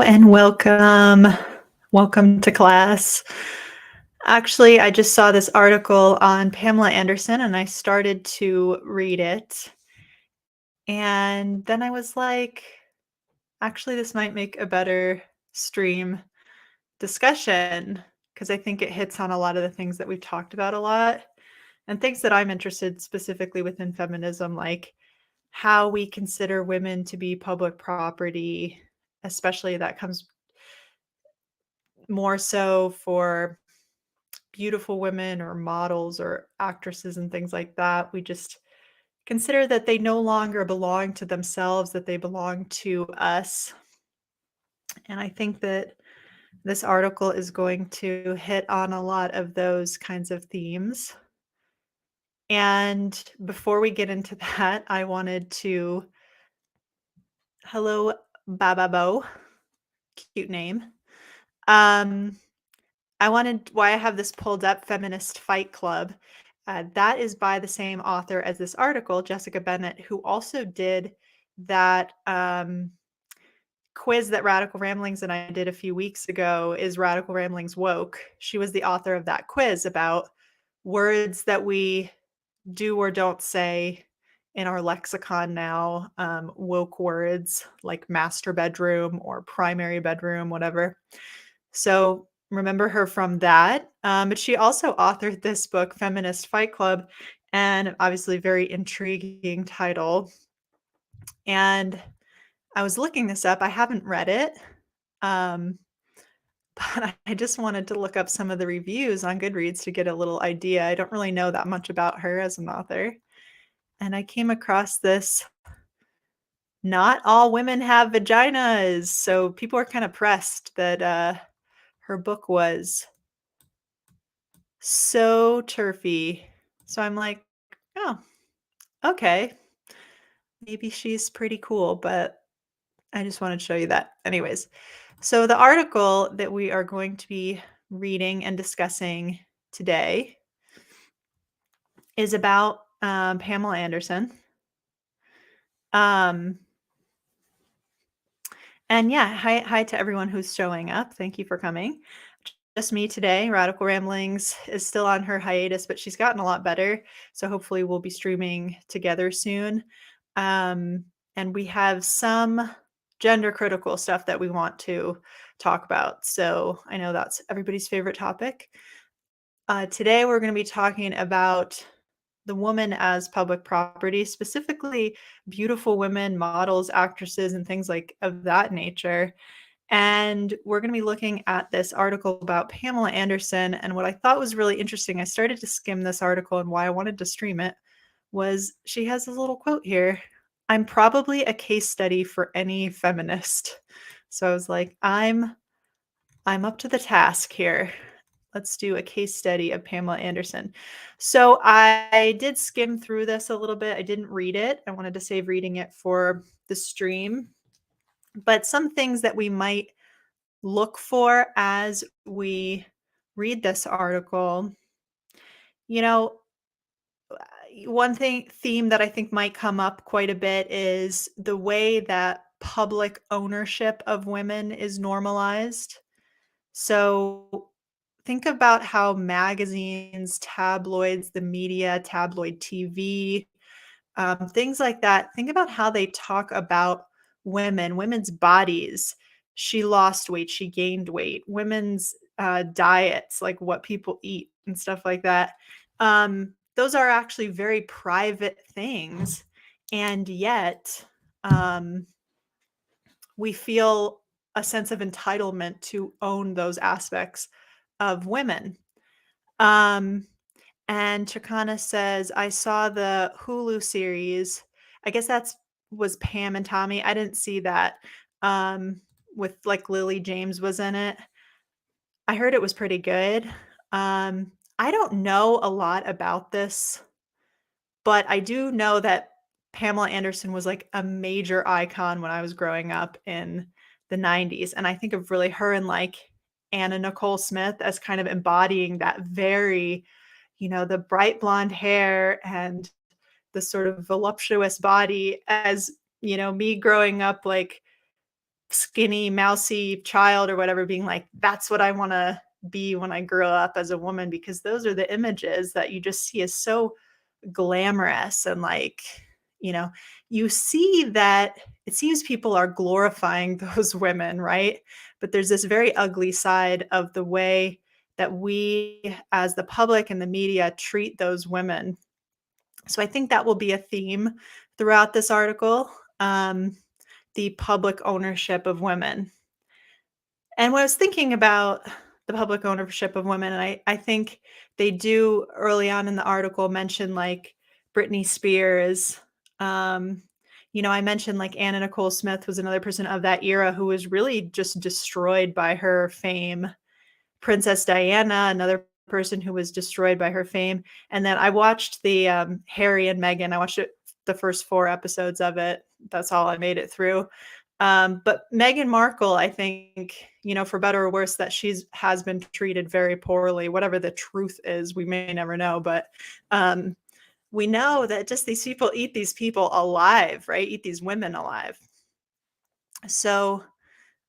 and welcome. Welcome to class. Actually, I just saw this article on Pamela Anderson and I started to read it. And then I was like, actually, this might make a better stream discussion because I think it hits on a lot of the things that we've talked about a lot and things that I'm interested specifically within feminism, like how we consider women to be public property, especially that comes more so for beautiful women or models or actresses and things like that. We just consider that they no longer belong to themselves, that they belong to us. And I think that this article is going to hit on a lot of those kinds of themes. And before we get into that, I wanted to, hello, Bababo, cute name. Why I have this pulled up, Feminist Fight Club. That is by the same author as this article, Jessica Bennett, who also did that quiz that Radical Ramblings and I did a few weeks ago, Is Radical Ramblings Woke? She was the author of that quiz about words that we do or don't say in our lexicon now, woke words like master bedroom or primary bedroom, whatever. So remember her from that. But she also authored this book, Feminist Fight Club, and obviously very intriguing title. And I was looking this up. I haven't read it, but I just wanted to look up some of the reviews on Goodreads to get a little idea. I don't really know that much about her as an author. And I came across this, not all women have vaginas. So people are kind of pressed that her book was so turfy. So I'm like, oh, okay. Maybe she's pretty cool, but I just wanted to show you that. Anyways, so the article that we are going to be reading and discussing today is about Pamela Anderson. And yeah, hi to everyone who's showing up. Thank you for coming. Just me today. Radical Ramblings is still on her hiatus, but she's gotten a lot better. So hopefully we'll be streaming together soon. And we have some gender critical stuff that we want to talk about. So I know that's everybody's favorite topic. Today we're going to be talking about the woman as public property, specifically beautiful women, models, actresses, and things like of that nature. And we're going to be looking at this article about Pamela Anderson. And what I thought was really interesting, I started to skim this article, and why I wanted to stream it was she has this little quote here. I'm probably a case study for any feminist. So I was like, I'm up to the task here. Let's do a case study of Pamela Anderson. So I did skim through this a little bit. I didn't read it. I wanted to save reading it for the stream. But some things that we might look for as we read this article, one theme that I think might come up quite a bit is the way that public ownership of women is normalized. So think about how magazines, tabloids, the media, tabloid TV, things like that. Think about how they talk about women's bodies. She lost weight, she gained weight, women's diets, like what people eat and stuff like that. Those are actually very private things. And yet we feel a sense of entitlement to own those aspects of women. And Chakana says, I saw the Hulu series. I guess was Pam and Tommy. I didn't see that. With like Lily James was in it. I heard it was pretty good. I don't know a lot about this, but I do know that Pamela Anderson was like a major icon when I was growing up in the 90s. And I think of really her and like Anna Nicole Smith as kind of embodying that very, the bright blonde hair and the sort of voluptuous body as, me growing up, like skinny, mousy child or whatever being like, "That's what I wanna be when I grow up as a woman," because those are the images that you just see as so glamorous and, like, you know, you see that it seems people are glorifying those women, right? But there's this very ugly side of the way that we as the public and the media treat those women. So I think that will be a theme throughout this article, the public ownership of women. And when I was thinking about the public ownership of women, and I think they do early on in the article mention like Britney Spears. Um, I mentioned like Anna Nicole Smith was another person of that era who was really just destroyed by her fame. Princess Diana, another person who was destroyed by her fame. And then I watched the Harry and Meghan. I watched the first 4 episodes of it. That's all I made it through. But Meghan Markle, I think, for better or worse, that has been treated very poorly. Whatever the truth is, we may never know. But we know that just these people eat these people alive, right? Eat these women alive. So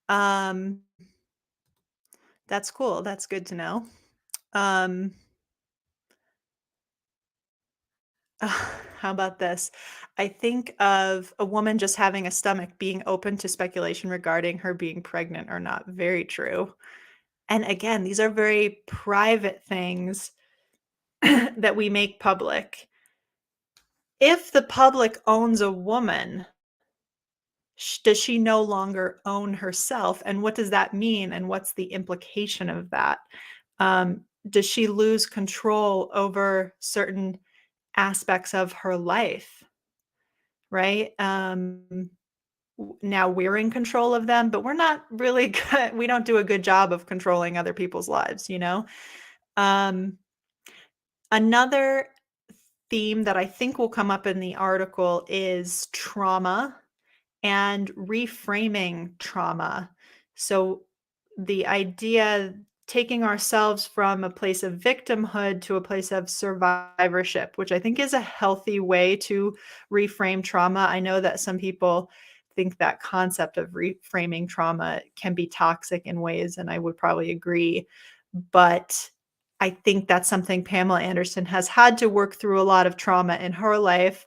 um, that's cool. That's good to know. Um, how about this? I think of a woman just having a stomach being open to speculation regarding her being pregnant or not. Very true. And again, these are very private things that we make public. If the public owns a woman, does she no longer own herself? And what does that mean? And what's the implication of that? Does she lose control over certain aspects of her life? Right? Now we're in control of them, but we're not really good. We don't do a good job of controlling other people's lives. Um, Another theme that I think will come up in the article is trauma and reframing trauma. So the idea taking ourselves from a place of victimhood to a place of survivorship, which I think is a healthy way to reframe trauma. I know that some people think that concept of reframing trauma can be toxic in ways, and I would probably agree. But I think that's something Pamela Anderson has had to work through a lot of trauma in her life.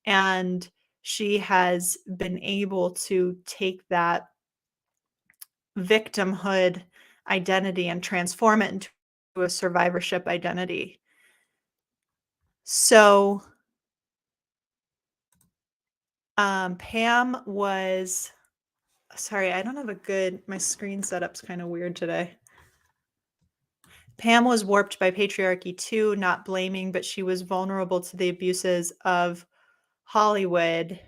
And she has been able to take that victimhood identity and transform it into a survivorship identity. So, Pam was sorry, I don't have a good my screen setup's kind of weird today. Pam was warped by patriarchy too, not blaming, but she was vulnerable to the abuses of Hollywood.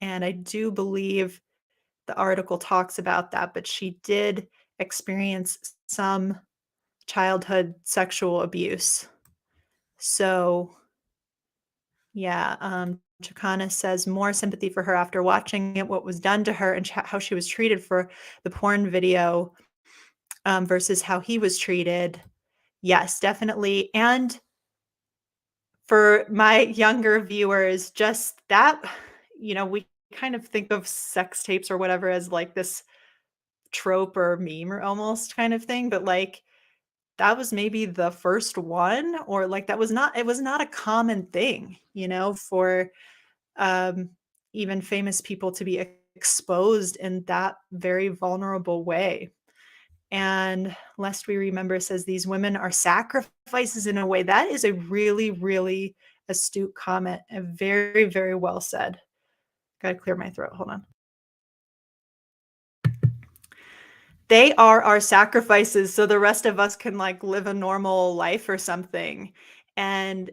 And I do believe the article talks about that, but she did experience some childhood sexual abuse. So, yeah, Chicana says more sympathy for her after watching it, what was done to her, and how she was treated for the porn video versus how he was treated. Yes, definitely. And for my younger viewers, just that, we kind of think of sex tapes or whatever as like this trope or meme or almost kind of thing, but like that was maybe the first one, or like that was not it was not a common thing, for um even famous people to be exposed in that very vulnerable way. And lest we remember says these women are sacrifices in a way. That is a really, really astute comment and very, very well said. Gotta clear my throat. Hold on. They are our sacrifices so the rest of us can, like, live a normal life or something, and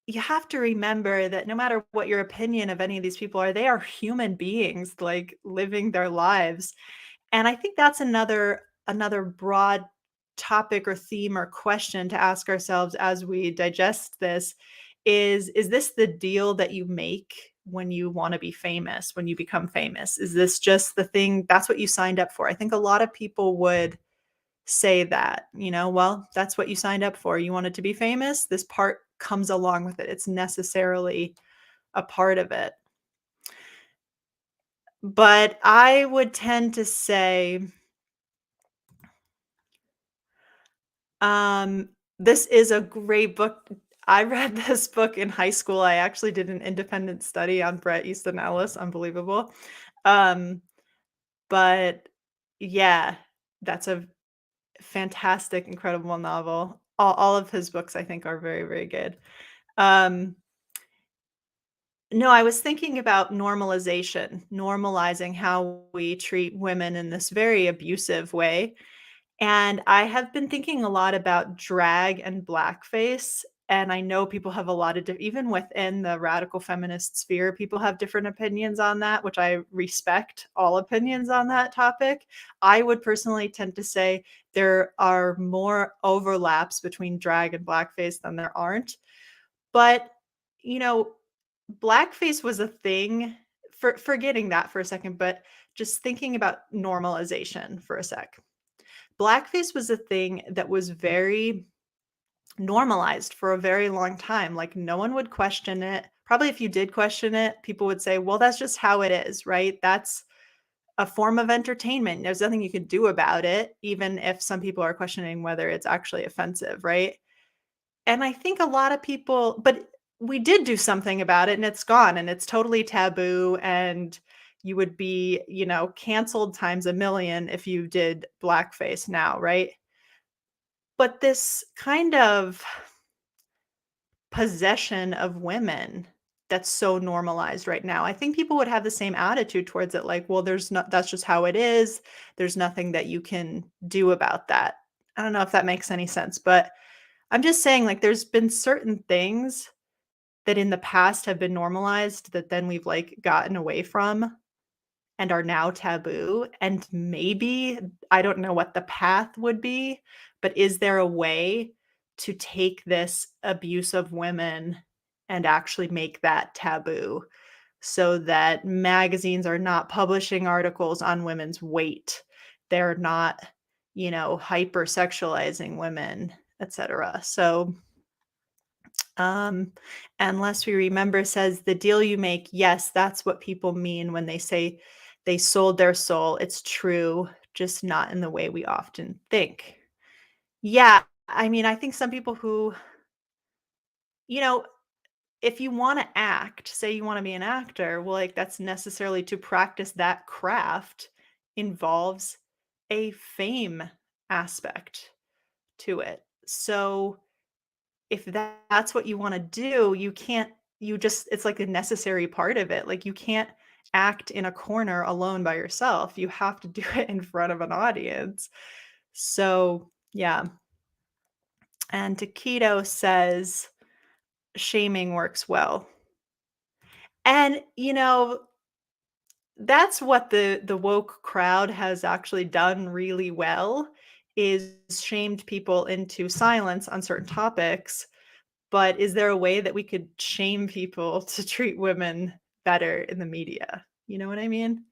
you have to remember that no matter what your opinion of any of these people are, they are human beings, like, living their lives, and I think that's another broad topic or theme or question to ask ourselves as we digest this is this the deal that you make when you want to be famous, when you become famous? Is this just the thing that's what you signed up for? I think a lot of people would say that, well, that's what you signed up for. You wanted to be famous. This part comes along with it. It's necessarily a part of it. But I would tend to say, um, this is a great book. I read this book in high school. I actually did an independent study on Bret Easton Ellis, unbelievable. Um, but yeah, that's a fantastic, incredible novel. All of his books, I think, are very, very good. Um, no, I was thinking about normalization, normalizing how we treat women in this very abusive way. And I have been thinking a lot about drag and blackface. And I know people have a lot of, even within the radical feminist sphere, people have different opinions on that, which I respect all opinions on that topic. I would personally tend to say there are more overlaps between drag and blackface than there aren't. But, you know, blackface was a thing, forgetting that for a second, but just thinking about normalization for a sec. Blackface was a thing that was very normalized for a very long time. Like, no one would question it. Probably if you did question it, people would say, well, that's just how it is, right? That's a form of entertainment. There's nothing you could do about it, even if some people are questioning whether it's actually offensive, right? And I think a lot of people, but we did do something about it and it's gone and it's totally taboo, and you would be, canceled times a million if you did blackface now, right? But this kind of possession of women that's so normalized right now, I think people would have the same attitude towards it, like, well, there's not, that's just how it is. There's nothing that you can do about that. I don't know if that makes any sense, but I'm just saying, like, there's been certain things that in the past have been normalized that then we've, like, gotten away from and are now taboo, and maybe I don't know what the path would be, but is there a way to take this abuse of women and actually make that taboo so that magazines are not publishing articles on women's weight, they're not, hypersexualizing women, etc. So unless we remember says the deal you make, yes, that's what people mean when they say they sold their soul. It's true, just not in the way we often think. Yeah, I mean, I think some people who, you know, if you want to act, say you want to be an actor, well, like, that's necessarily to practice that craft involves a fame aspect to it. So if that's what you wanna do, you can't, you just, it's like a necessary part of it. Like, you can't act in a corner alone by yourself. You have to do it in front of an audience. So, yeah. And Takito says shaming works well. And, that's what the woke crowd has actually done really well, is shamed people into silence on certain topics. But is there a way that we could shame people to treat women better in the media? You know what I mean?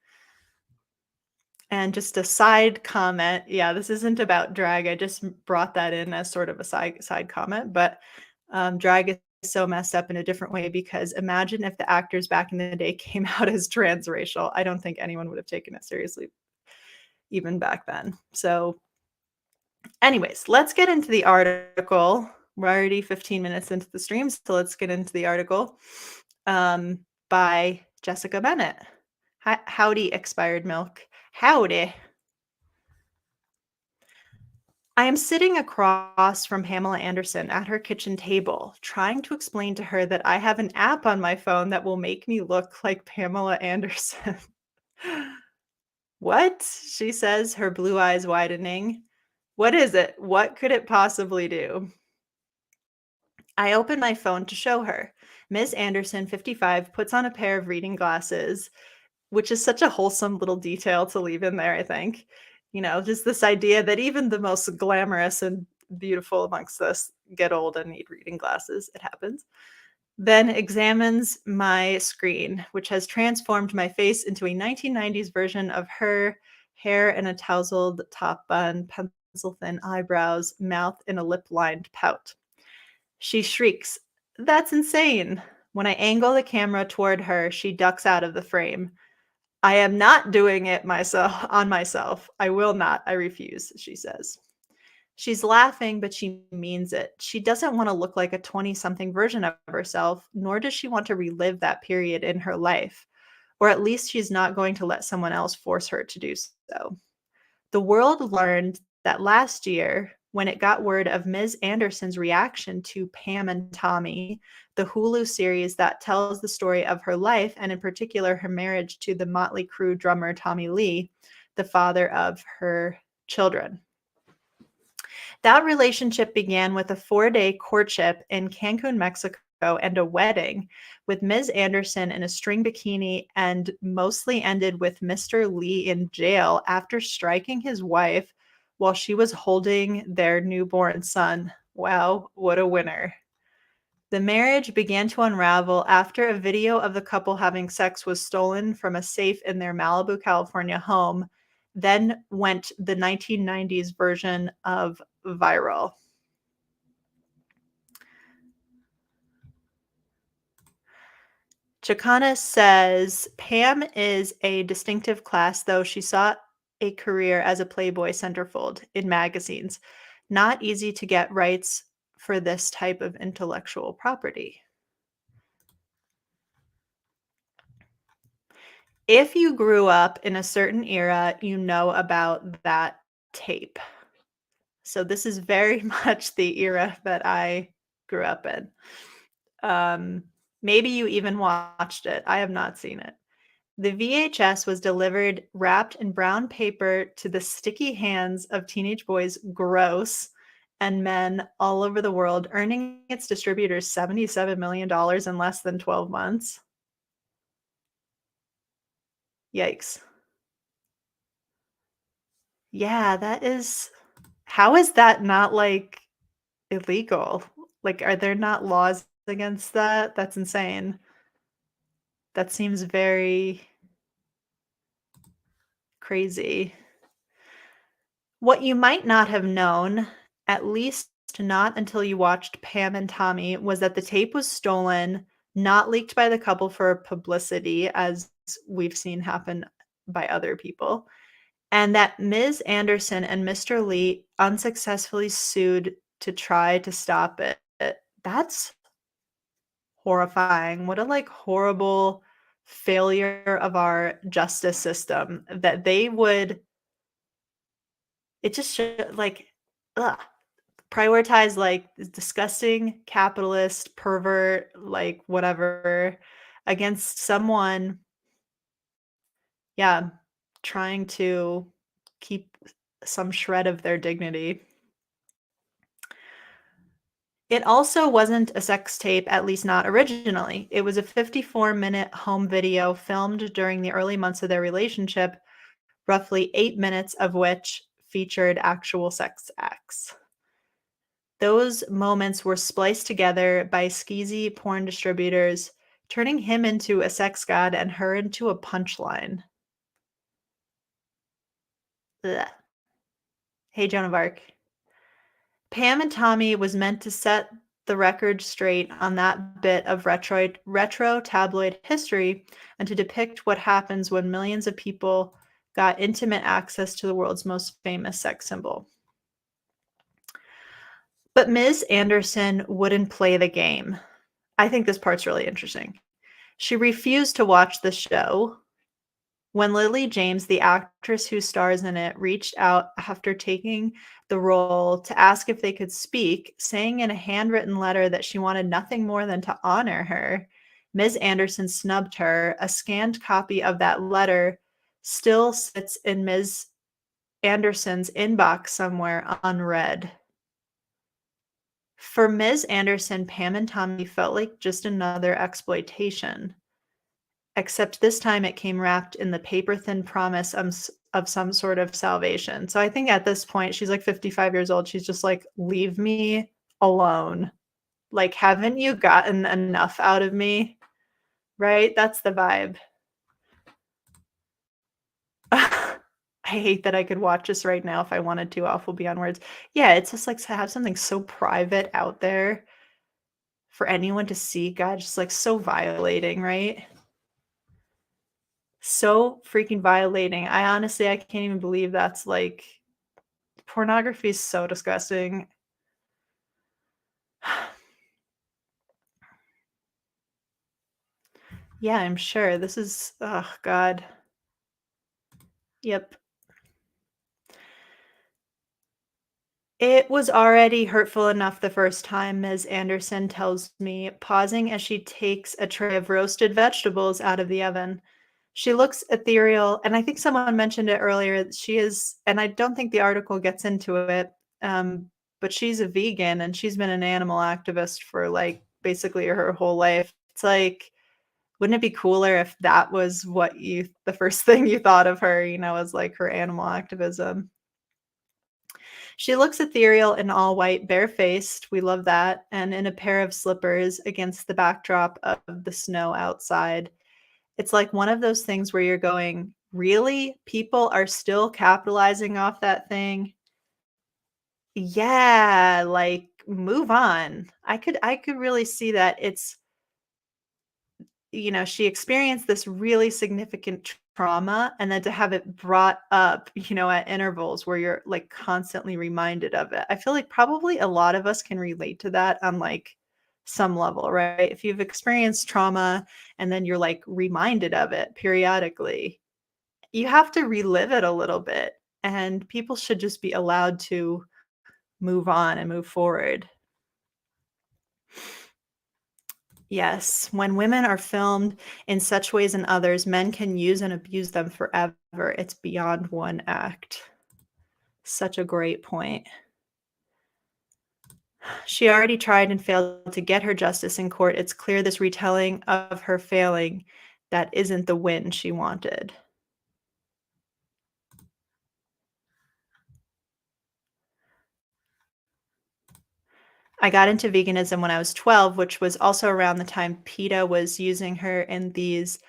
And just a side comment, yeah, this isn't about drag. I just brought that in as sort of a side comment, but drag is so messed up in a different way, because imagine if the actors back in the day came out as transracial. I don't think anyone would have taken it seriously even back then. So, anyways, let's get into the article. We're already 15 minutes into the stream, so let's get into the article by Jessica Bennett. Howdy, expired milk. Howdy. I am sitting across from Pamela Anderson at her kitchen table, trying to explain to her that I have an app on my phone that will make me look like Pamela Anderson. What? She says, her blue eyes widening. What is it? What could it possibly do? I open my phone to show her. Miss Anderson, 55, puts on a pair of reading glasses, which is such a wholesome little detail to leave in there, I think. Just this idea that even the most glamorous and beautiful amongst us get old and need reading glasses. It happens. Then examines my screen, which has transformed my face into a 1990s version of her, hair in a tousled top bun, pencil thin eyebrows, mouth in a lip lined pout. She shrieks, "That's insane!" When I angle the camera toward her, she ducks out of the frame. I am not doing it myself on myself. I will not. I refuse, she says. She's laughing, but she means it. She doesn't want to look like a 20-something version of herself, nor does she want to relive that period in her life. Or at least she's not going to let someone else force her to do so. The world learned that last year, when it got word of Ms. Anderson's reaction to Pam and Tommy, the Hulu series that tells the story of her life, and in particular her marriage to the Motley Crue drummer Tommy Lee, the father of her children. That relationship began with a 4-day courtship in Cancun, Mexico, and a wedding, with Ms. Anderson in a string bikini, and mostly ended with Mr. Lee in jail after striking his wife while she was holding their newborn son. Wow, what a winner. The marriage began to unravel after a video of the couple having sex was stolen from a safe in their Malibu, California home, then went the 1990s version of viral. Chicana says Pam is a distinctive class, though she sought a career as a Playboy centerfold in magazines. Not easy to get rights for this type of intellectual property. If you grew up in a certain era, you know about that tape. So this is very much the era that I grew up in. Maybe you even watched it. I have not seen it. The VHS was delivered wrapped in brown paper to the sticky hands of teenage boys, gross, and men all over the world, earning its distributors $77 million in less than 12 months. Yikes. Yeah, that is. How is that not like illegal? Like, are there not laws against that? That's insane. That seems very crazy. What you might not have known, at least not until you watched Pam and Tommy, was that the tape was stolen, not leaked by the couple for publicity, as we've seen happen by other people, and that Ms. Anderson and Mr. Lee unsuccessfully sued to try to stop it. That's horrifying. What a like horrible failure of our justice system that they would. It just should like, ugh, prioritize like this disgusting capitalist pervert, like whatever, against someone, yeah, trying to keep some shred of their dignity. It also wasn't a sex tape, at least not originally. It was a 54-minute home video filmed during the early months of their relationship, roughly 8 minutes of which featured actual sex acts. Those moments were spliced together by skeezy porn distributors, turning him into a sex god and her into a punchline. Ugh. Hey, Joan of Arc. Pam and Tommy was meant to set the record straight on that bit of retro tabloid history and to depict what happens when millions of people got intimate access to the world's most famous sex symbol. But Ms. Anderson wouldn't play the game. I think this part's really interesting. She refused to watch the show. When Lily James, the actress who stars in it, reached out after taking the role to ask if they could speak, saying in a handwritten letter that she wanted nothing more than to honor her, Ms. Anderson snubbed her. A scanned copy of that letter still sits in Ms. Anderson's inbox somewhere unread. For Ms. Anderson, Pam and Tommy felt like just another exploitation. Except this time it came wrapped in the paper-thin promise of some sort of salvation. So I think at this point, she's like 55 years old. She's just like, leave me alone. Like, haven't you gotten enough out of me? Right? That's the vibe. I hate that I could watch this right now if I wanted to. Awful beyond words. Yeah, it's just like to have something so private out there for anyone to see. God, just like so violating, right? So freaking violating. I can't even believe that's, like pornography is so disgusting. Yeah, I'm sure. This is oh god. Yep. It was already hurtful enough the first time, Ms. Anderson tells me, pausing as she takes a tray of roasted vegetables out of the oven. She looks ethereal, and I think someone mentioned it earlier. She is, and I don't think the article gets into it, um, but she's a vegan and she's been an animal activist for like basically her whole life. It's like, wouldn't it be cooler if that was the first thing you thought of her, was like her animal activism? She looks ethereal in all white, barefaced, we love that, and in a pair of slippers against the backdrop of the snow outside. It's like one of those things where you're going, "Really? People are still capitalizing off that thing?" Yeah, like, move on. I could really see that. She experienced this really significant trauma, and then to have it brought up, at intervals where you're, like, constantly reminded of it. I feel like probably a lot of us can relate to that on, like, some level, right? If you've experienced trauma and then you're, like, reminded of it periodically, you have to relive it a little bit, and people should just be allowed to move on and move forward. Yes, when women are filmed in such ways and others, men can use and abuse them forever. It's beyond one act. Such a great point. She already tried and failed to get her justice in court. It's clear this retelling of her failing that isn't the win she wanted. I got into veganism when I was 12, which was also around the time PETA was using her in these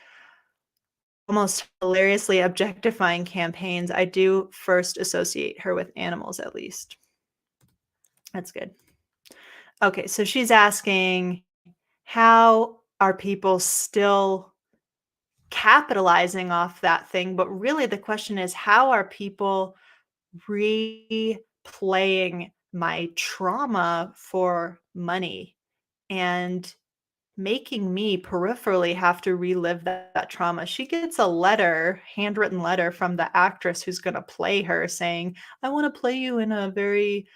almost hilariously objectifying campaigns. I do first associate her with animals, at least. That's good. Okay, so she's asking, how are people still capitalizing off that thing? But really, the question is, how are people replaying my trauma for money and making me peripherally have to relive that trauma? She gets a letter, handwritten letter from the actress who's going to play her saying, I want to play you in a very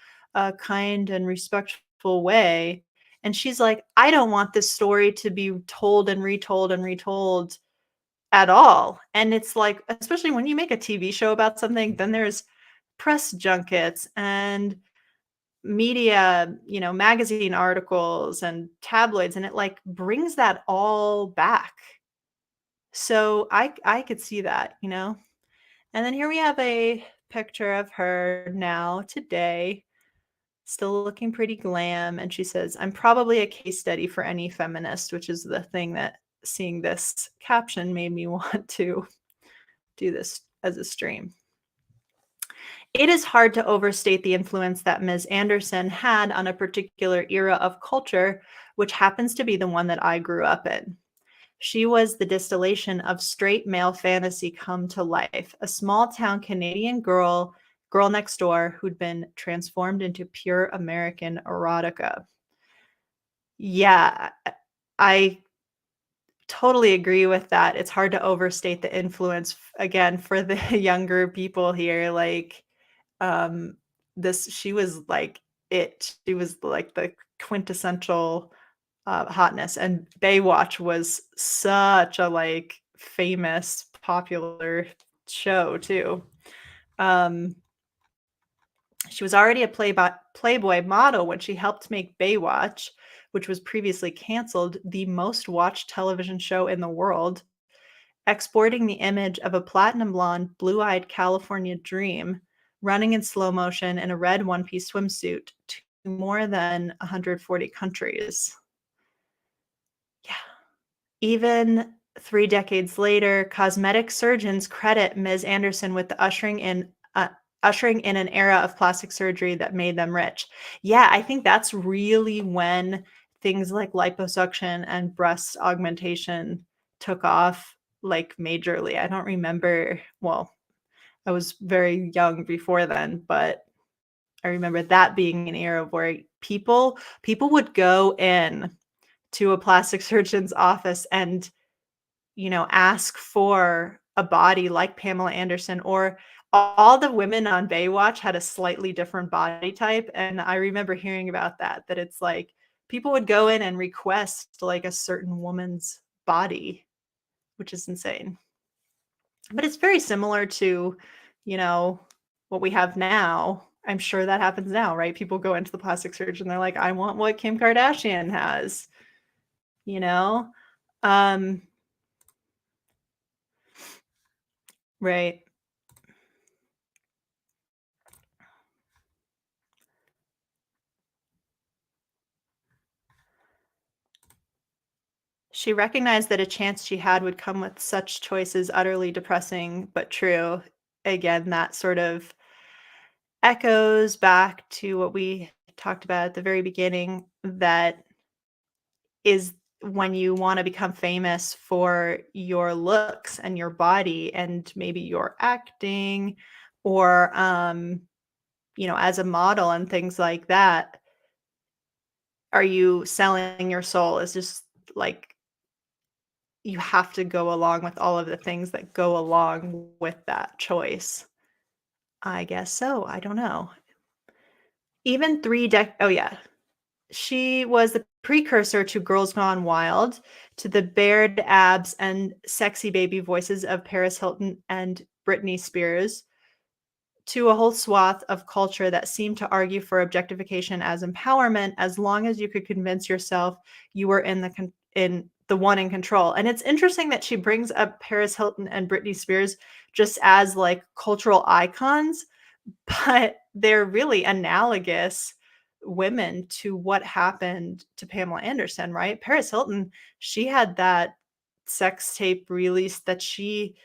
kind and respectful way. And she's like, I don't want this story to be told and retold and retold at all. And it's like, especially when you make a TV show about something, then there's press junkets and media, magazine articles and tabloids, and it like brings that all back. So I could see that. And then here we have a picture of her now today, still looking pretty glam, and she says, "I'm probably a case study for any feminist," which is the thing that seeing this caption made me want to do this as a stream. It is hard to overstate the influence that Ms. Anderson had on a particular era of culture, which happens to be the one that I grew up in. She was the distillation of straight male fantasy come to life, a small town Canadian girl next door who'd been transformed into pure American erotica. Yeah, I totally agree with that. It's hard to overstate the influence again for the younger people here. Like, um, this she was like it. She was like the quintessential hotness, and Baywatch was such a like famous, popular show too. Um, she was already a Playboy model when she helped make Baywatch, which was previously canceled, the most watched television show in the world, exporting the image of a platinum blonde, blue-eyed California dream running in slow motion in a red one-piece swimsuit to more than 140 countries. Yeah. Even 3 decades later, cosmetic surgeons credit Ms. Anderson with the ushering in an era of plastic surgery that made them rich. Yeah, I think that's really when things like liposuction and breast augmentation took off, like, majorly. I don't remember, well, I was very young before then, but I remember that being an era where people would go in to a plastic surgeon's office and, ask for a body like Pamela Anderson, or all the women on Baywatch had a slightly different body type, and I remember hearing about that it's like people would go in and request, like, a certain woman's body, which is insane. But it's very similar to, you know, what we have now. I'm sure that happens now, right? People go into the plastic surgeon, they're like, "I want what Kim Kardashian has," you know? Um, right. She recognized that a chance she had would come with such choices utterly depressing but true. Again, that sort of echoes back to what we talked about at the very beginning, that is when you wanna become famous for your looks and your body and maybe your acting or, as a model and things like that, are you selling your soul? Is just like you have to go along with all of the things that go along with that choice. I guess so, I don't know. Even 3 dec oh, yeah. She was the precursor to Girls Gone Wild, to the bared abs and sexy baby voices of Paris Hilton and Britney Spears, to a whole swath of culture that seemed to argue for objectification as empowerment, as long as you could convince yourself you were in the one in control. And it's interesting that she brings up Paris Hilton and Britney Spears just as, like, cultural icons, but they're really analogous women to what happened to Pamela Anderson, right? Paris Hilton, she had that sex tape release that she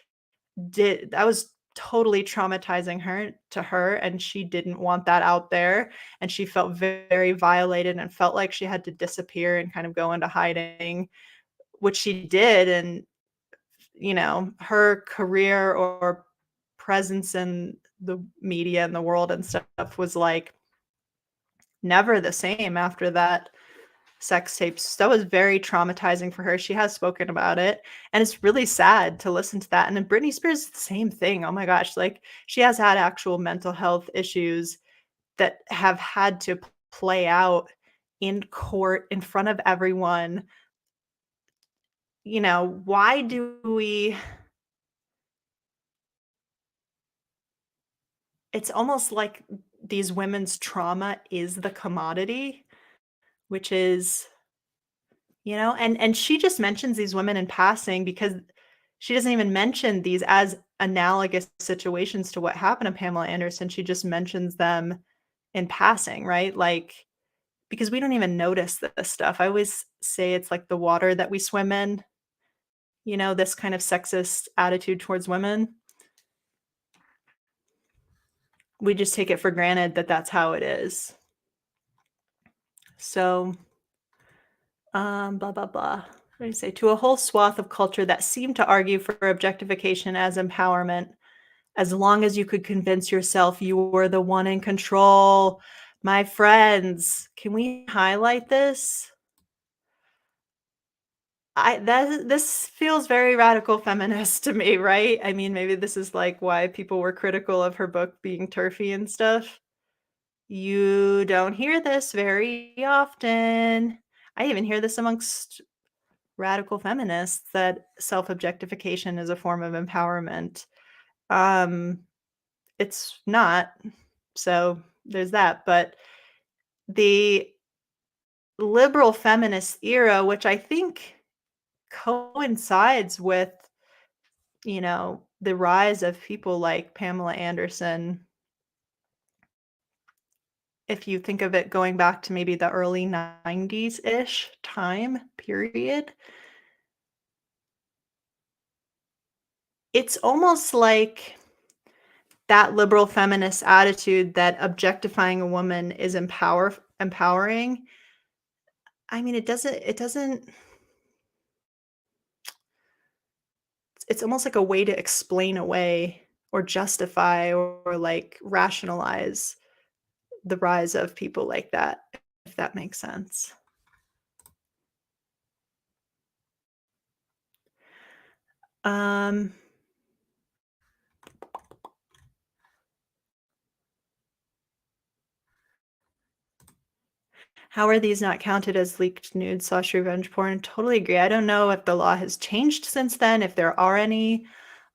did that was totally traumatizing her, and she didn't want that out there, and she felt very violated and felt like she had to disappear and kind of go into hiding, which she did, and, her career or presence in the media and the world and stuff was, like, never the same after that sex tapes. That was very traumatizing for her. She has spoken about it, and it's really sad to listen to that. And then Britney Spears, the same thing. Oh my gosh, like, she has had actual mental health issues that have had to play out in court in front of everyone. Why do we it's almost like these women's trauma is the commodity, which is, and she just mentions these women in passing because she doesn't even mention these as analogous situations to what happened to Pamela Anderson. She just mentions them in passing, right? Like, because we don't even notice this stuff. I always say it's like the water that we swim in, this kind of sexist attitude towards women. We just take it for granted that that's how it is. So, blah, blah, blah. What do you say? To a whole swath of culture that seemed to argue for objectification as empowerment, as long as you could convince yourself you were the one in control. My friends, can we highlight this? This feels very radical feminist to me, right? I mean, maybe this is, like, why people were critical of her book being turfy and stuff. You don't hear this very often. I even hear this amongst radical feminists that self-objectification is a form of empowerment. Um, it's not. So there's that. But the liberal feminist era, which I think coincides with, the rise of people like Pamela Anderson. If you think of it going back to maybe the early 90s-ish time period, it's almost like that liberal feminist attitude that objectifying a woman is empowering. I mean, it doesn't it's almost like a way to explain away or justify or like rationalize the rise of people like that, if that makes sense. Um, how are these not counted as leaked nude/revenge porn? Totally agree. I don't know if the law has changed since then, if there are any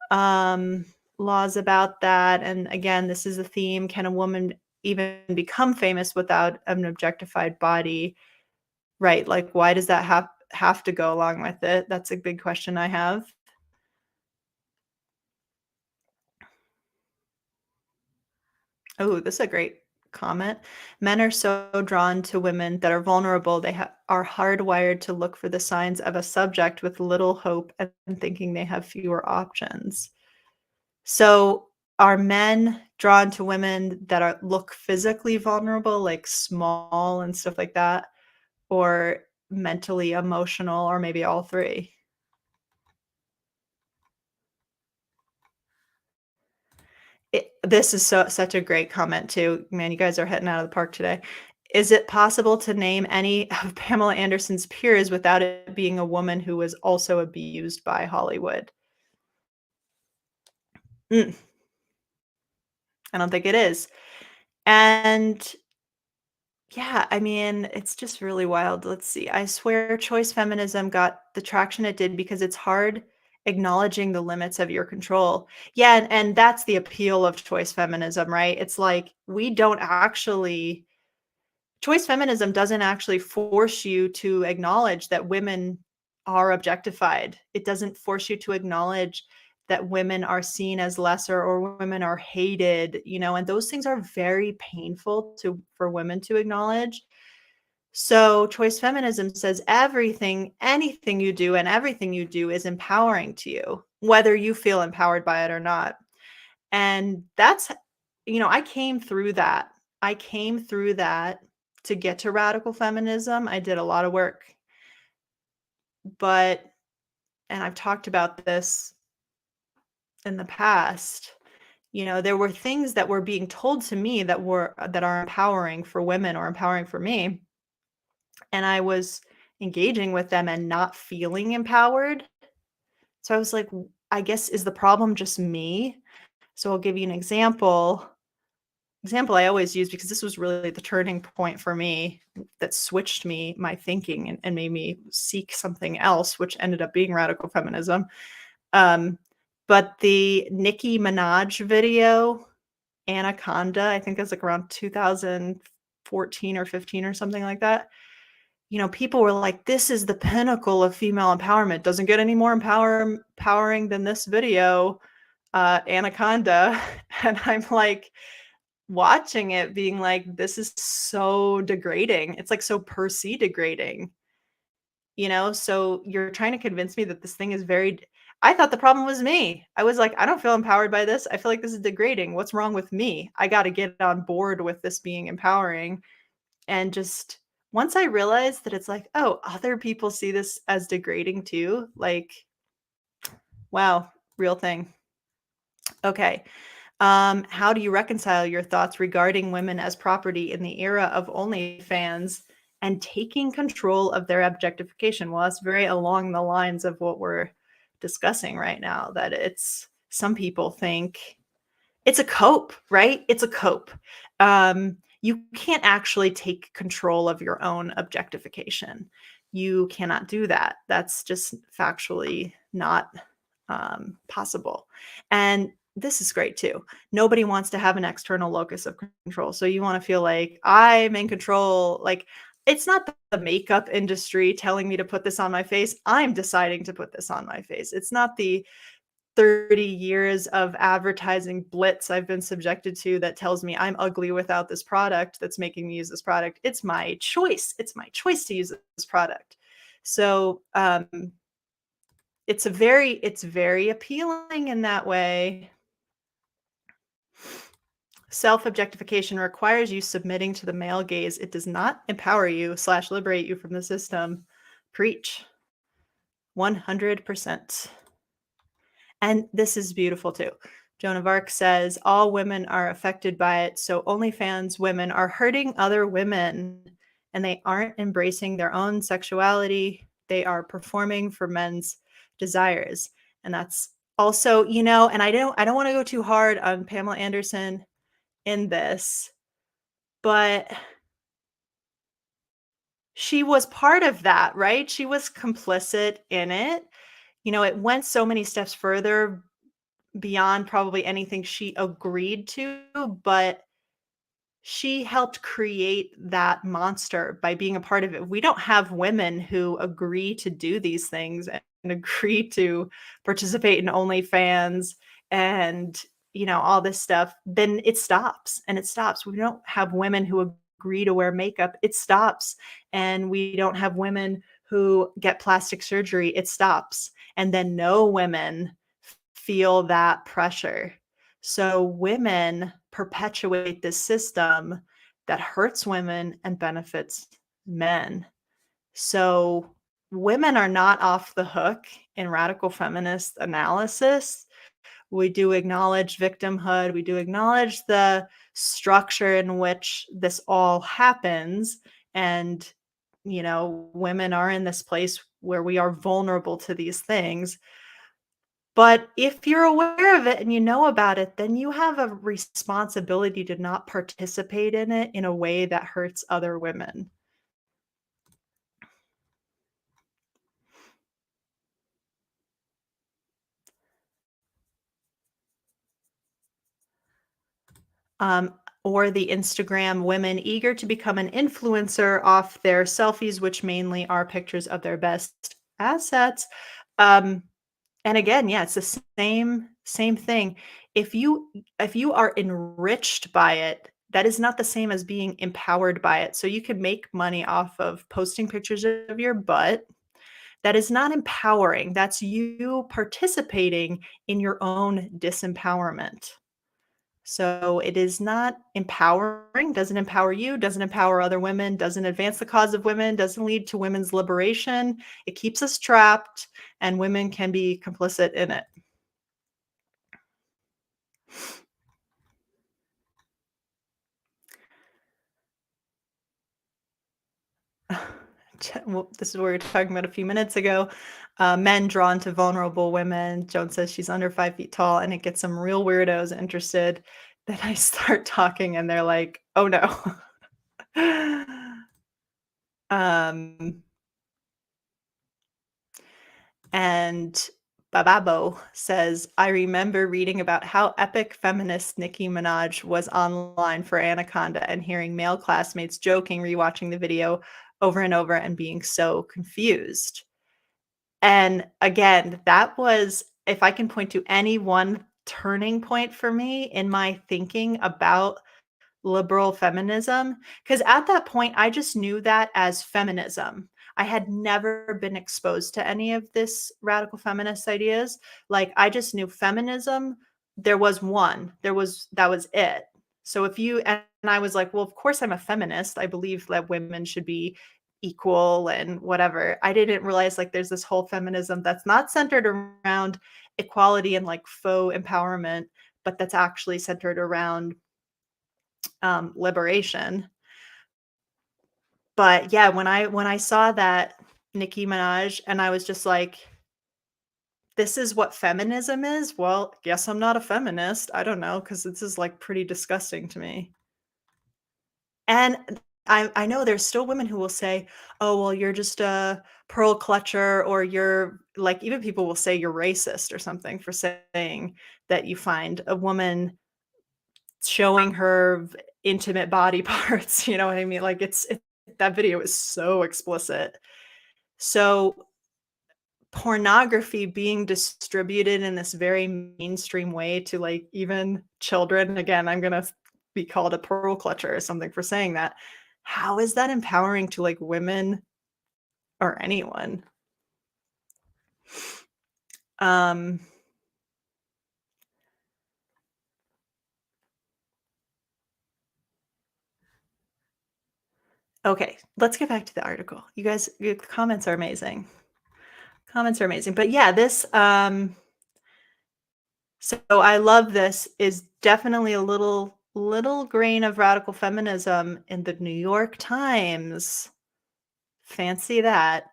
um, laws about that. And again, this is a theme. Can a woman even become famous without an objectified body? Right. Like, why does that have to go along with it? That's a big question I have. Oh, this is a great comment. Men are so drawn to women that are vulnerable. They are hardwired to look for the signs of a subject with little hope and thinking they have fewer options. So, are men drawn to women that look physically vulnerable, like small and stuff like that, or mentally, emotional, or maybe all three? This is such a great comment too. Man, you guys are hitting out of the park today. Is it possible to name any of Pamela Anderson's peers without it being a woman who was also abused by Hollywood? Mm, I don't think it is. And yeah, I mean, it's just really wild. Let's see. I swear choice feminism got the traction it did because it's hard acknowledging the limits of your control. Yeah, and that's the appeal of choice feminism, right? It's like we don't actually choice feminism doesn't actually force you to acknowledge that women are objectified. It doesn't force you to acknowledge that women are seen as lesser or women are hated, and those things are very painful for women to acknowledge. So choice feminism says anything you do and everything you do is empowering to you, whether you feel empowered by it or not. And that's I came through that. I came through that to get to radical feminism. I did a lot of work, but and I've talked about this in the past, there were things that were being told to me that are empowering for women or empowering for me, and I was engaging with them and not feeling empowered. So I was like, I guess is the problem just me? So I'll give you an example I always use because this was really the turning point for me that switched my thinking and made me seek something else, which ended up being radical feminism. Um, but the Nicki Minaj video, Anaconda, I think it's like around 2014 or 15 or something like that. People were like, this is the pinnacle of female empowerment. Doesn't get any more empowering than this video, Anaconda. And I'm like, watching it being like, "This is so degrading." It's, like, so per se degrading, So you're trying to convince me that this thing is very d I thought the problem was me. I was like, "I don't feel empowered by this. I feel like this is degrading. What's wrong with me? I gotta get on board with this being empowering." And just once I realized that it's like, "Oh, other people see this as degrading too," like, wow, real thing. Okay. How do you reconcile your thoughts regarding women as property in the era of OnlyFans and taking control of their objectification? Well, that's very along the lines of what we're discussing right now, that some people think it's a cope, right? It's a cope. You can't actually take control of your own objectification. You cannot do that. That's just factually not possible. And this is great too. Nobody wants to have an external locus of control. So you want to feel like I'm in control. Like it's not the makeup industry telling me to put this on my face. I'm deciding to put this on my face. It's not the 30 years of advertising blitz I've been subjected to that tells me I'm ugly without this product that's making me use this product. It's my choice. It's my choice to use this product. So it's very appealing in that way. Self-objectification requires you submitting to the male gaze. It does not empower you/liberate you from the system. Preach. 100%. And this is beautiful too. Joan of Arc says, all women are affected by it. So OnlyFans women are hurting other women and they aren't embracing their own sexuality. They are performing for men's desires. And that's also, and I don't want to go too hard on Pamela Anderson in this, but she was part of that, right? She was complicit in it. It went so many steps further beyond probably anything she agreed to, but she helped create that monster by being a part of it. We don't have women who agree to do these things and agree to participate in OnlyFans and, all this stuff, then it stops and it stops. We don't have women who agree to wear makeup. It stops. And we don't have women who get plastic surgery. It stops. And then no women feel that pressure. So women perpetuate this system that hurts women and benefits men. So women are not off the hook in radical feminist analysis. We do acknowledge victimhood. We do acknowledge the structure in which this all happens. And, women are in this place where we are vulnerable to these things. But if you're aware of it and you know about it, then you have a responsibility to not participate in it in a way that hurts other women. Um, or the Instagram women eager to become an influencer off their selfies, which mainly are pictures of their best assets. Um, and again, yeah, it's the same thing. If you are enriched by it, that is not the same as being empowered by it. So you can make money off of posting pictures of your butt. That is not empowering. That's you participating in your own disempowerment. So it is not empowering, doesn't empower you, doesn't empower other women, doesn't advance the cause of women, doesn't lead to women's liberation. It keeps us trapped, and women can be complicit in it. Well, this is what we were talking about a few minutes ago. Men drawn to vulnerable women. Joan says she's under 5 feet tall, and it gets some real weirdos interested. Then I start talking, and they're like, "Oh no." um, and Bababo says, "I remember reading about how epic feminist Nicki Minaj was online for Anaconda and hearing male classmates joking, rewatching the video over and over and being so confused." And again, that was, if I can point to any one turning point for me in my thinking about liberal feminism, because at that point, I just knew that as feminism. I had never been exposed to any of this radical feminist ideas. Like, I just knew feminism, there was one, that was it. So and I was like, well, of course I'm a feminist. I believe that women should be equal and whatever. I didn't realize like there's this whole feminism that's not centered around equality and like faux empowerment, but that's actually centered around liberation. But yeah, when I saw that Nicki Minaj, and I was just like, this is what feminism is? Well, guess I'm not a feminist. I don't know, because this is like pretty disgusting to me. And I know there's still women who will say, "Oh, well, you're just a pearl clutcher," or you're like, even people will say you're racist or something for saying that you find a woman showing her intimate body parts, you know what I mean? Like, that video is so explicit. So, pornography being distributed in this very mainstream way to, like, even children, again, I'm gonna be called a pearl clutcher or something for saying that. How is that empowering to, like, women or anyone? Um, okay, let's get back to the article. You guys, your comments are amazing. Comments are amazing. But yeah, this, So I love this is definitely a little grain of radical feminism in the New York Times. Fancy that.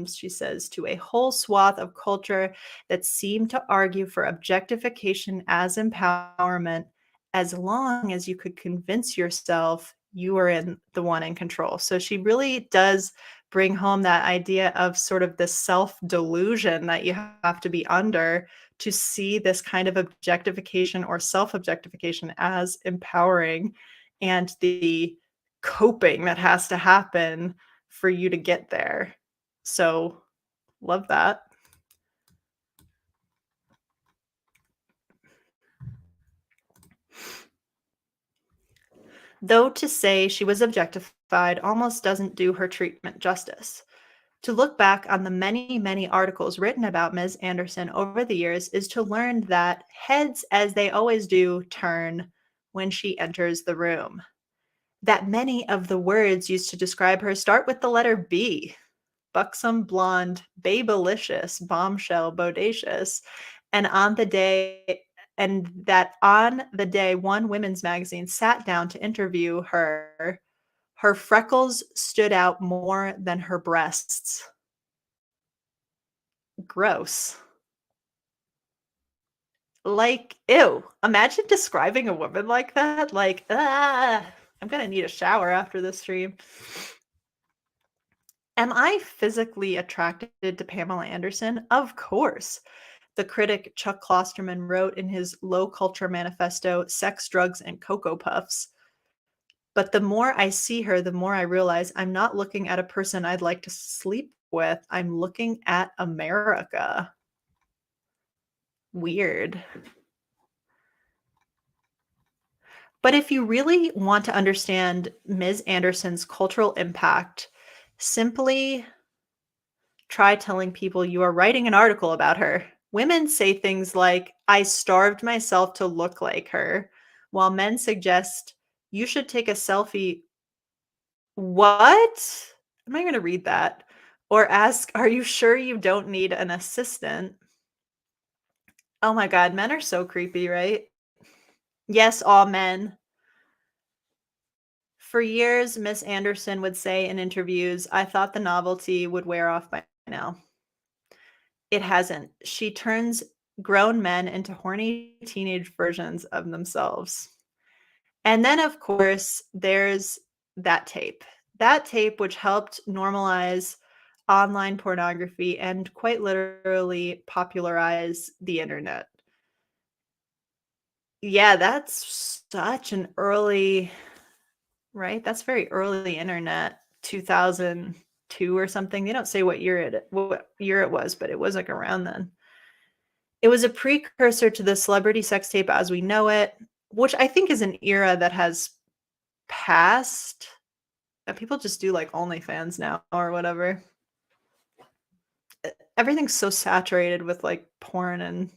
She says, to a whole swath of culture that seemed to argue for objectification as empowerment, as long as you could convince yourself you were in the one in control. So she really does bring home that idea of sort of the self delusion that you have to be under to see this kind of objectification or self objectification as empowering, and the coping that has to happen for you to get there. So, love that. Though to say she was objectified almost doesn't do her treatment justice. To look back on the many, many articles written about Ms. Anderson over the years is to learn that heads, as they always do, turn when she enters the room. That many of the words used to describe her start with the letter B: buxom, blonde, babylicious, bombshell, bodacious, and on the day and that on the day one women's magazine sat down to interview her, her freckles stood out more than her breasts. Gross. Like, ew. Imagine describing a woman like that. Like, I'm gonna need a shower after this stream. Am I physically attracted to Pamela Anderson? Of course. The critic Chuck Klosterman wrote in his low culture manifesto, Sex, Drugs, and Cocoa Puffs. But the more I see her, the more I realize I'm not looking at a person I'd like to sleep with. I'm looking at America. Weird. But if you really want to understand Ms. Anderson's cultural impact, simply try telling people you are writing an article about her. Women say things like, I starved myself to look like her, while men suggest you should take a selfie. What? I'm not going to read that. Or ask, are you sure you don't need an assistant? Oh my God, men are so creepy, right? Yes, all men. For years, Miss Anderson would say in interviews, I thought the novelty would wear off by now. It hasn't. She turns grown men into horny teenage versions of themselves. And then, of course, there's that tape. That tape, which helped normalize online pornography and quite literally popularize the internet. Yeah, that's such an early, right? That's very early internet, 2002 or something. They don't say what year it was, but it was like around then. It was a precursor to the celebrity sex tape as we know it, which I think is an era that has passed. People just do like OnlyFans now or whatever. Everything's so saturated with like porn and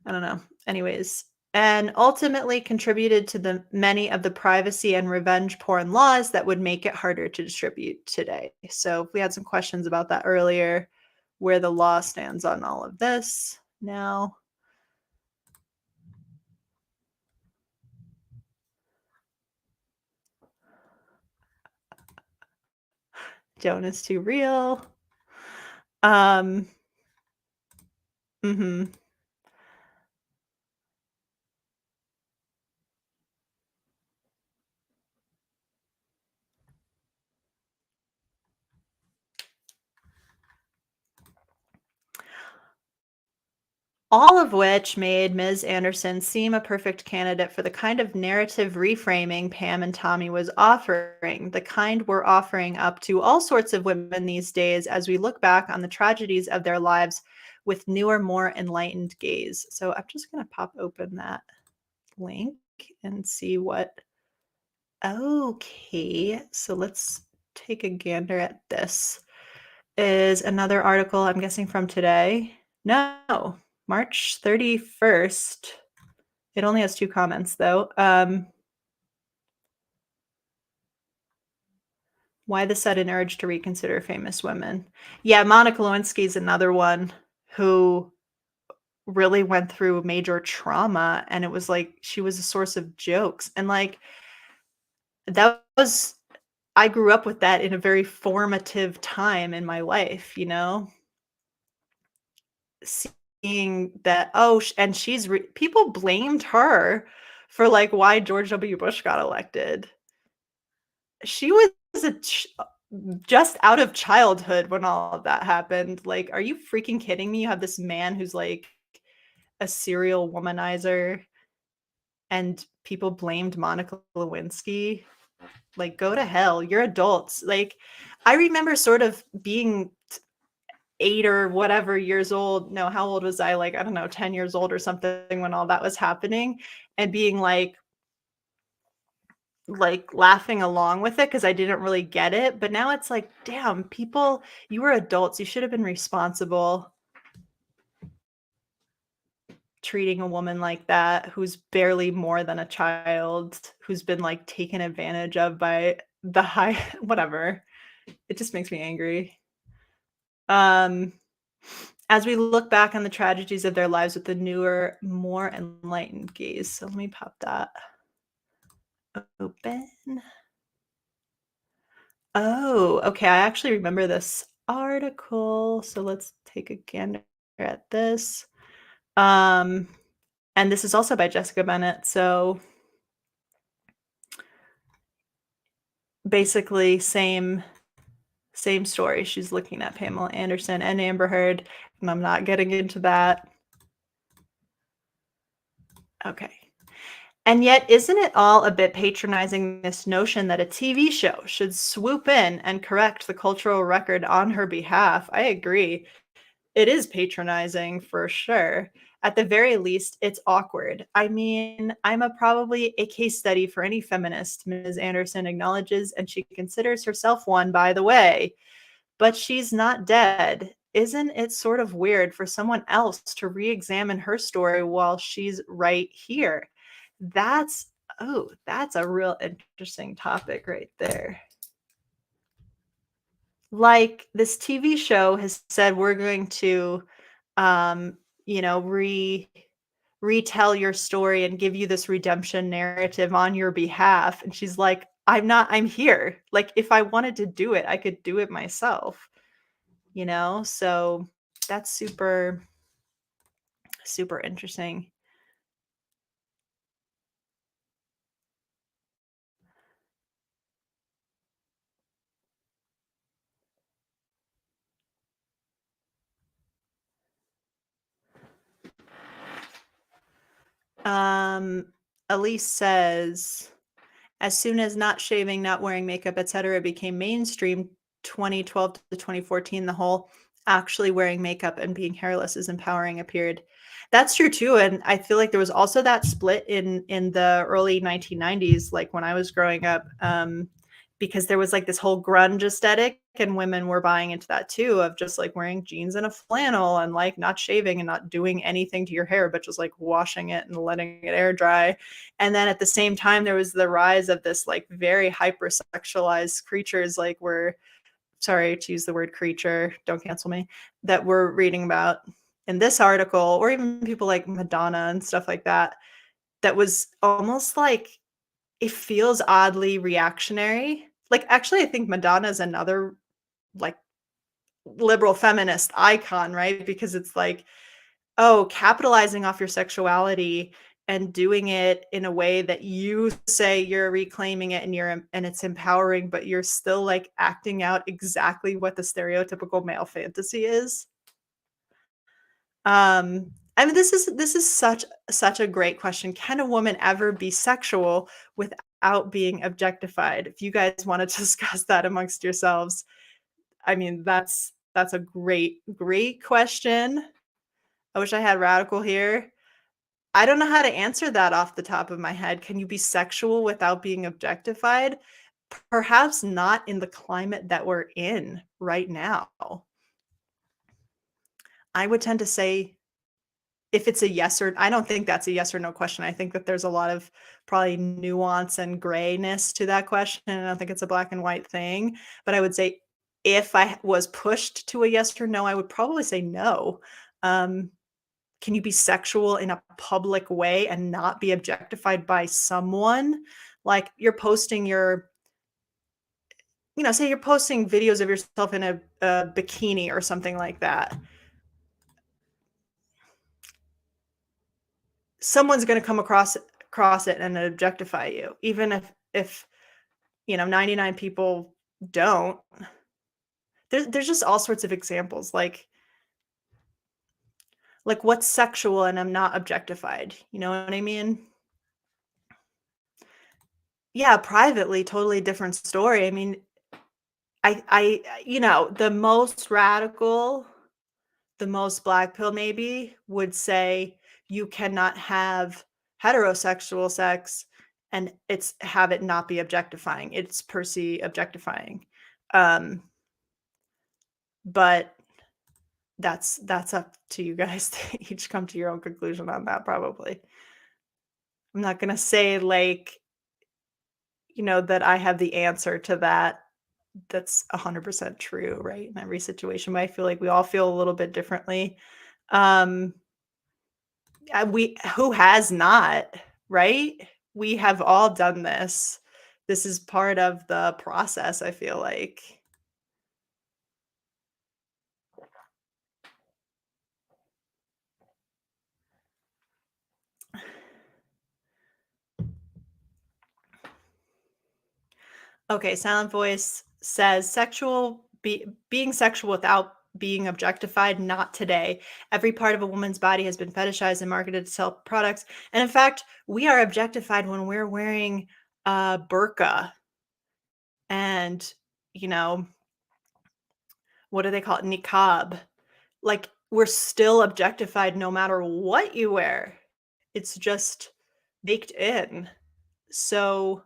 I don't know. Anyways, and ultimately contributed to the many of the privacy and revenge porn laws that would make it harder to distribute today. So we had some questions about that earlier, where the law stands on all of this now. Joan is too real. Mhm. All of which made Ms. Anderson seem a perfect candidate for the kind of narrative reframing Pam and Tommy was offering, the kind we're offering up to all sorts of women these days as we look back on the tragedies of their lives with newer, more enlightened gaze. So I'm just going to pop open that link and see what. Okay, so let's take a gander at this. Is another article, I'm guessing from today. No, March 31st. It only has 2 comments though. Why the sudden urge to reconsider famous women? Yeah, Monica Lewinsky is another one who really went through major trauma, and it was like she was a source of jokes, and, like, that was I grew up with that in a very formative time in my life, you know? Seeing that, oh, sh and she's re people blamed her for, like, why George W. Bush got elected. She was a ch just out of childhood when all of that happened. Like, are you freaking kidding me? You have this man who's, like, a serial womanizer, and people blamed Monica Lewinsky. Like, go to hell. You're adults. Like, I remember sort of being 8 or whatever years old. No, how old was I? Like, I don't know, 10 years old or something when all that was happening, and being like laughing along with it because I didn't really get it. But now it's like, damn, people, you were adults. You should have been responsible treating a woman like that who's barely more than a child, who's been like taken advantage of by the high whatever. It just makes me angry. Um as we look back on the tragedies of their lives with a newer, more enlightened gaze. So let me pop that open. Oh, okay. I actually remember this article. So let's take a gander at this. Um, and this is also by Jessica Bennett. So basically same story. She's looking at Pamela Anderson and Amber Heard, and I'm not getting into that. Okay. And yet, isn't it all a bit patronizing, this notion that a TV show should swoop in and correct the cultural record on her behalf? I agree. It is patronizing for sure. At the very least, it's awkward. I mean, I'm probably a case study for any feminist, Ms. Anderson acknowledges, and she considers herself one, by the way. But she's not dead. Isn't it sort of weird for someone else to re-examine her story while she's right here? That's that's a real interesting topic right there. Like, this TV show has said, "We're going to, um, you know, retell your story and give you this redemption narrative on your behalf," and she's like, I'm here. Like, if I wanted to do it, I could do it myself, you know? So, that's super, super interesting. Um, Elise says, as soon as not shaving, not wearing makeup, etc., became mainstream, 2012 to 2014, the whole actually wearing makeup and being hairless is empowering appeared. That's true too, and I feel like there was also that split in the early 1990s, like when I was growing up, because there was like this whole grunge aesthetic, and women were buying into that too, of just like wearing jeans and a flannel and like not shaving and not doing anything to your hair, but just like washing it and letting it air dry. And then at the same time, there was the rise of this like very hypersexualized creatures, like we're sorry to use the word creature, don't cancel me, that we're reading about in this article, or even people like Madonna and stuff like that, that was almost like it feels oddly reactionary. Like, actually, I think Madonna is another like liberal feminist icon, right? Because it's like, oh, capitalizing off your sexuality and doing it in a way that you say you're reclaiming it and and it's empowering, but you're still like acting out exactly what the stereotypical male fantasy is. I mean, this is such a great question. Can a woman ever be sexual without being objectified? If you guys want to discuss that amongst yourselves, I mean, that's a great question. I wish I had Radical here. I don't know how to answer that off the top of my head. Can you be sexual without being objectified? Perhaps not in the climate that we're in right now. I would tend to say if it's a yes or I don't think that's a yes or no question. I think that there's a lot of probably nuance and grayness to that question. I don't think it's a black and white thing, but I would say if I was pushed to a yes or no, I would probably say no. Um, can you be sexual in a public way and not be objectified by someone? Like, you're posting your say you're posting videos of yourself in a bikini or something like that. Someone's gonna come across it and objectify you, even if 99 people don't. There's just all sorts of examples, what's sexual and I'm not objectified, you know what I mean? Yeah, privately, totally different story. I mean, the most radical, the most black pill maybe would say you cannot have heterosexual sex and have it not be objectifying. It's per se objectifying. Um, but that's up to you guys to each come to your own conclusion on that probably. I'm not gonna say that I have the answer to that. That's 100% true, right? In every situation, but I feel like we all feel a little bit differently. Um, we who has not, right? We have all done this. This is part of the process, I feel like. Okay, Silent Voice says being sexual without being objectified, not today. Every part of a woman's body has been fetishized and marketed to sell products. And in fact, we are objectified when we're wearing a burqa and, you know, what do they call it? Niqab. Like, we're still objectified no matter what you wear. It's just baked in. So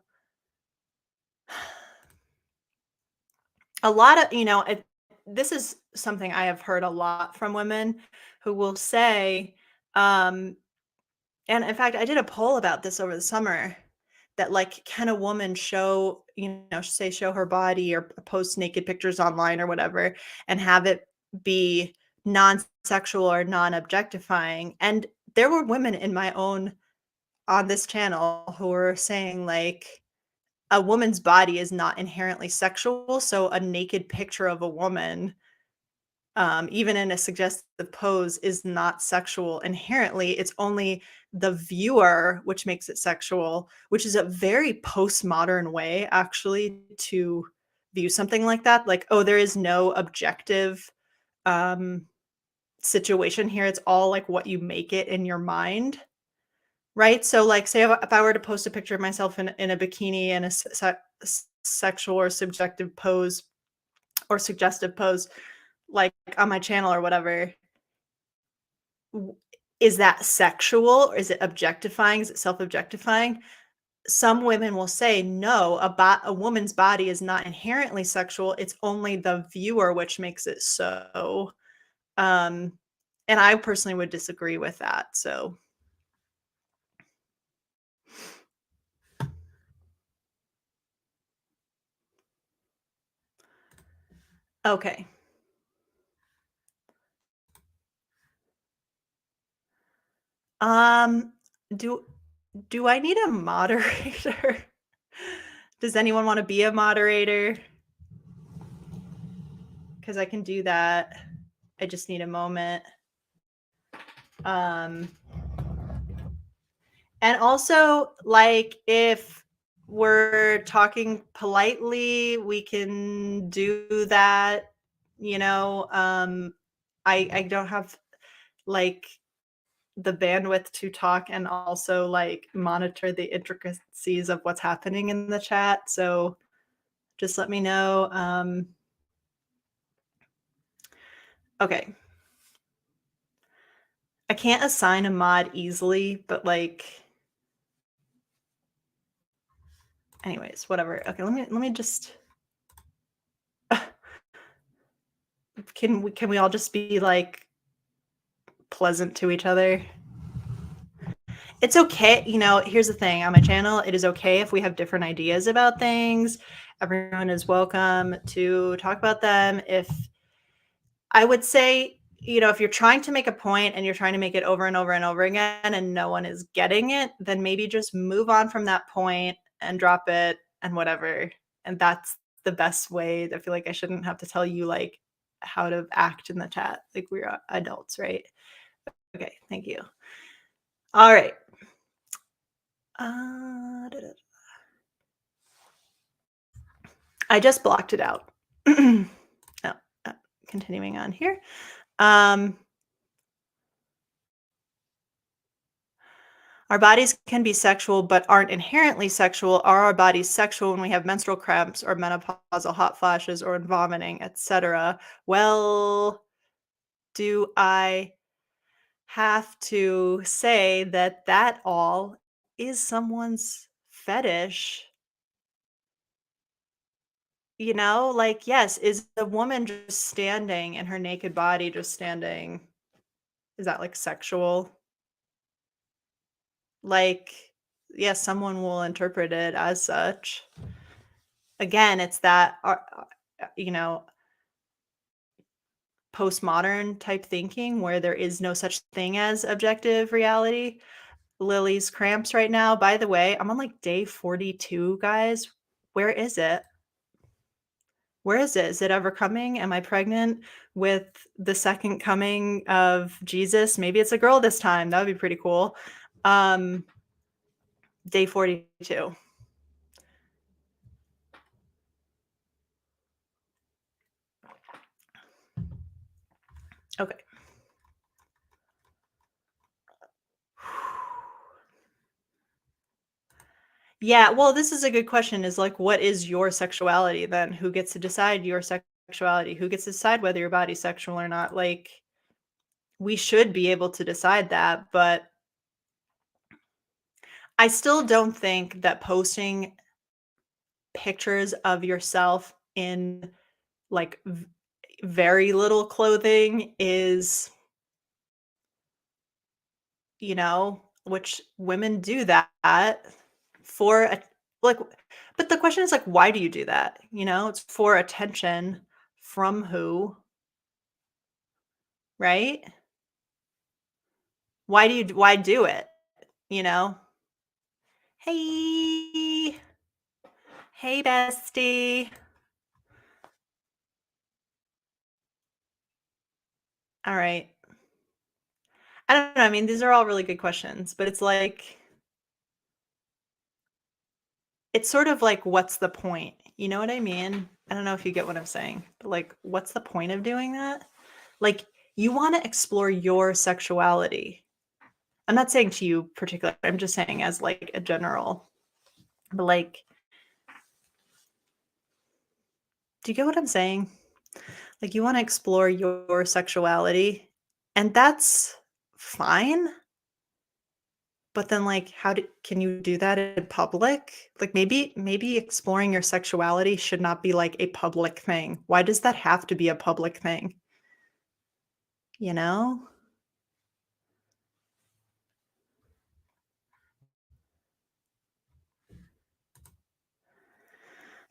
a lot of, this is something I have heard a lot from women who will say, um, and in fact, I did a poll about this over the summer that like, can a woman show her body or post naked pictures online or whatever and have it be non-sexual or non-objectifying? And there were women on this channel who were saying like, a woman's body is not inherently sexual, so a naked picture of a woman, even in a suggestive pose, is not sexual inherently. It's only the viewer which makes it sexual, which is a very postmodern way, actually, to view something like that. Like, oh, there is no objective um, situation here. It's all like what you make it in your mind. Right? So, like, say if I were to post a picture of myself in a bikini in a sexual or subjective pose or suggestive pose, like, on my channel or whatever, is that sexual? Or is it objectifying? Is it self-objectifying? Some women will say, no, a woman's body is not inherently sexual. It's only the viewer which makes it so. And I personally would disagree with that. So. Okay. Um, do do I need a moderator? Does anyone wanna be a moderator? Because I can do that. I just need a moment. Um, and also, like, if we're talking politely, we can do that, you know? I don't have, like, the bandwidth to talk and also, like, monitor the intricacies of what's happening in the chat, so just let me know. Okay. I can't assign a mod easily, but, like, anyways, whatever. Okay, let me just can we all just be, like, pleasant to each other? It's okay, here's the thing, on my channel, it is okay if we have different ideas about things. Everyone is welcome to talk about them. If I would say if you're trying to make a point and you're trying to make it over and over and over again and no one is getting it, then maybe just move on from that point and drop it and whatever. And that's the best way. I feel like I shouldn't have to tell you like how to act in the chat. Like we're adults, right? Okay, thank you. All right. I just blocked it out. Oh, continuing on here. Our bodies can be sexual but aren't inherently sexual. Are our bodies sexual when we have menstrual cramps or menopausal hot flashes or vomiting, etc.? Well, do I have to say that that all is someone's fetish? Like, yes, is a woman just standing in her naked body, just standing, is that like sexual? Like, yes, someone will interpret it as such. Again, it's that, you know, postmodern type thinking where there is no such thing as objective reality. Lily's cramps right now. By the way, I'm on like day 42, guys. Where is it? Where is it? Is it ever coming? Am I pregnant with the second coming of Jesus? Maybe it's a girl this time. That would be pretty cool. Day 42. Okay. Yeah, well, this is a good question, is like, what is your sexuality then? Who gets to decide your sexuality? Who gets to decide whether your body's sexual or not? Like, we should be able to decide that, but I still don't think that posting pictures of yourself in like very little clothing is, which women do that for a, like, but the question is like, why do you do that? It's for attention from who, right? Why do it? You know? Hey, hey, bestie. All right. I don't know. I mean, these are all really good questions, but it's like, it's sort of like, what's the point? You know what I mean? I don't know if you get what I'm saying, but like, what's the point of doing that? Like, you want to explore your sexuality. I'm not saying to you particularly, I'm just saying as like a general, but like, do you get what I'm saying? Like, you want to explore your sexuality, and that's fine. But then, like, can you do that in public? Like, maybe exploring your sexuality should not be like a public thing. Why does that have to be a public thing? You know?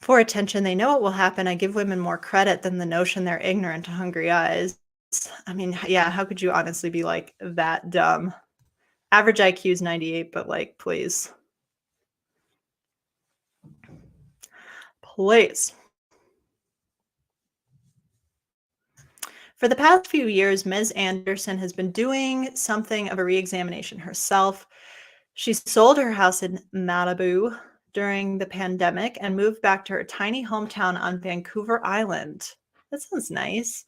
For attention, they know it will happen. I give women more credit than the notion they're ignorant to hungry eyes. I mean, yeah, how could you honestly be like that dumb? Average IQ is 98, but like, please. Please. For the past few years, Ms. Anderson has been doing something of a re-examination herself. She sold her house in Malibu during the pandemic and moved back to her tiny hometown on Vancouver Island. That sounds nice.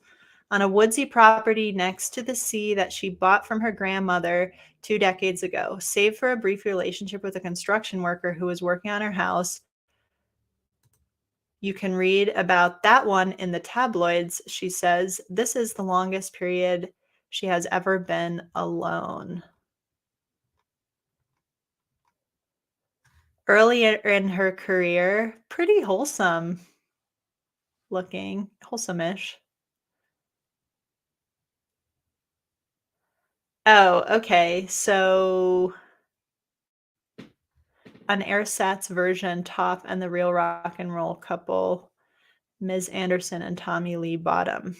On a woodsy property next to the sea that she bought from her grandmother 2 decades ago, save for a brief relationship with a construction worker who was working on her house. You can read about that one in the tabloids, she says. This is the longest period she has ever been alone. Earlier in her career, pretty wholesome looking, wholesome-ish. Oh, okay. So an airsats version, top and the real rock and roll couple, Ms. Anderson and Tommy Lee Bottom.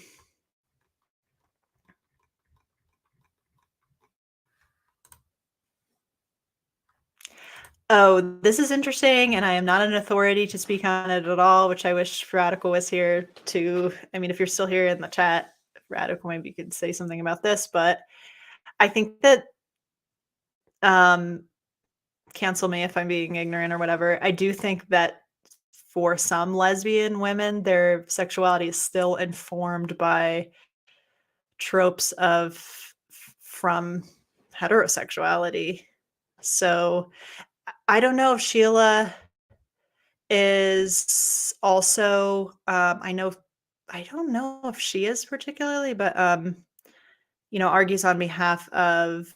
Oh, this is interesting, and I am not an authority to speak on it at all, which I wish Radical was here to. I mean, if you're still here in the chat, Radical, maybe you could say something about this, but I think that, um, cancel me if I'm being ignorant or whatever. I do think that for some lesbian women, their sexuality is still informed by tropes of from heterosexuality. So I don't know if Sheila is also, I don't know if she is particularly, but, argues on behalf of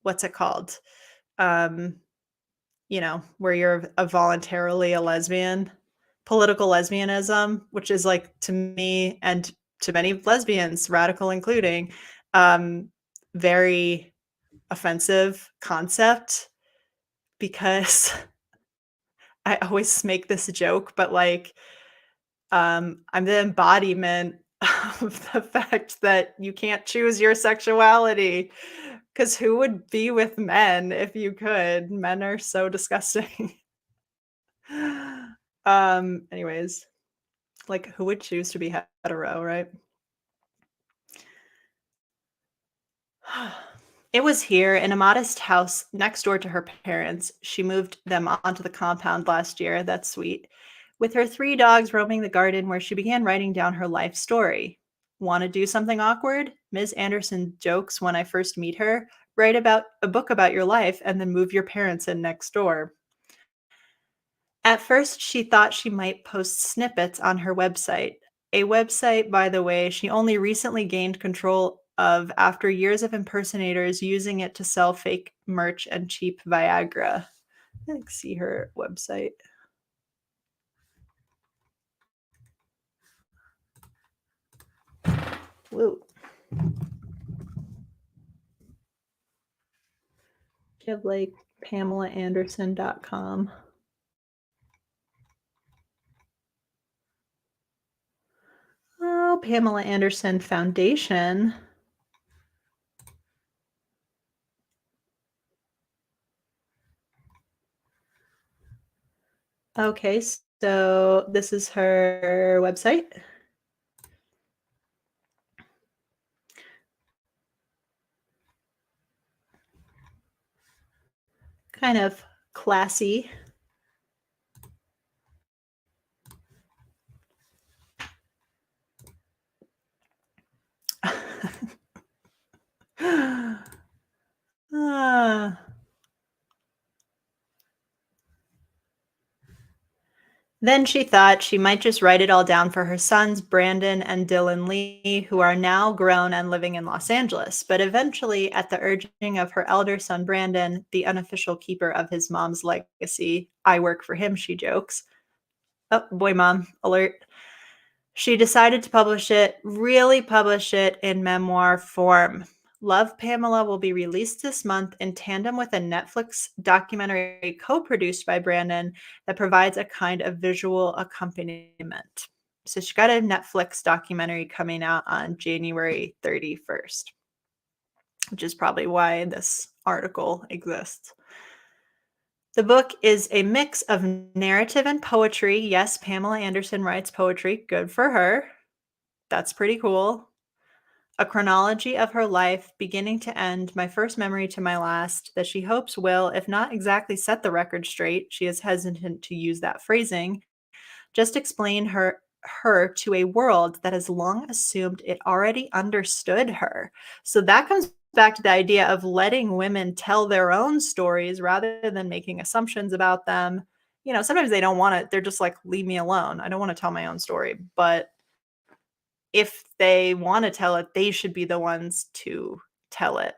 what's it called? Um, where you're a voluntarily a lesbian, political lesbianism, which is like to me and to many lesbians, radical including, um, very offensive concept because I always make this joke, but like I'm the embodiment of the fact that you can't choose your sexuality. Because who would be with men if you could? Men are so disgusting. Anyways, like who would choose to be hetero, right? It was here in a modest house next door to her parents. She moved them onto the compound last year. That's sweet. With her three dogs roaming the garden, where she began writing down her life story. Want to do something awkward? Ms. Anderson jokes when I first meet her. Write about a book about your life and then move your parents in next door. At first, she thought she might post snippets on her website. A website, by the way, she only recently gained control of after years of impersonators using it to sell fake merch and cheap Viagra. Let's see her website. Whoa. She have like PamelaAnderson.com. Oh, Pamela Anderson Foundation. Okay, so this is her website. Kind of classy. Ah. Then she thought she might just write it all down for her sons, Brandon and Dylan Lee, who are now grown and living in Los Angeles. But eventually, at the urging of her elder son, Brandon, the unofficial keeper of his mom's legacy, I work for him, she jokes. Oh, boy, mom, alert. She decided to publish it, really publish it in memoir form. Love, Pamela will be released this month in tandem with a Netflix documentary co-produced by Brandon that provides a kind of visual accompaniment. So she got a Netflix documentary coming out on January 31st, which is probably why this article exists. The book is a mix of narrative and poetry. Yes, Pamela Anderson writes poetry. Good for her. That's pretty cool. A chronology of her life, beginning to end, my first memory to my last, that she hopes will, if not exactly set the record straight, she is hesitant to use that phrasing, just explain her to a world that has long assumed it already understood her. So that comes back to the idea of letting women tell their own stories rather than making assumptions about them. Sometimes they don't want it. They're just like, leave me alone. I don't want to tell my own story. But if they want to tell it, they should be the ones to tell it.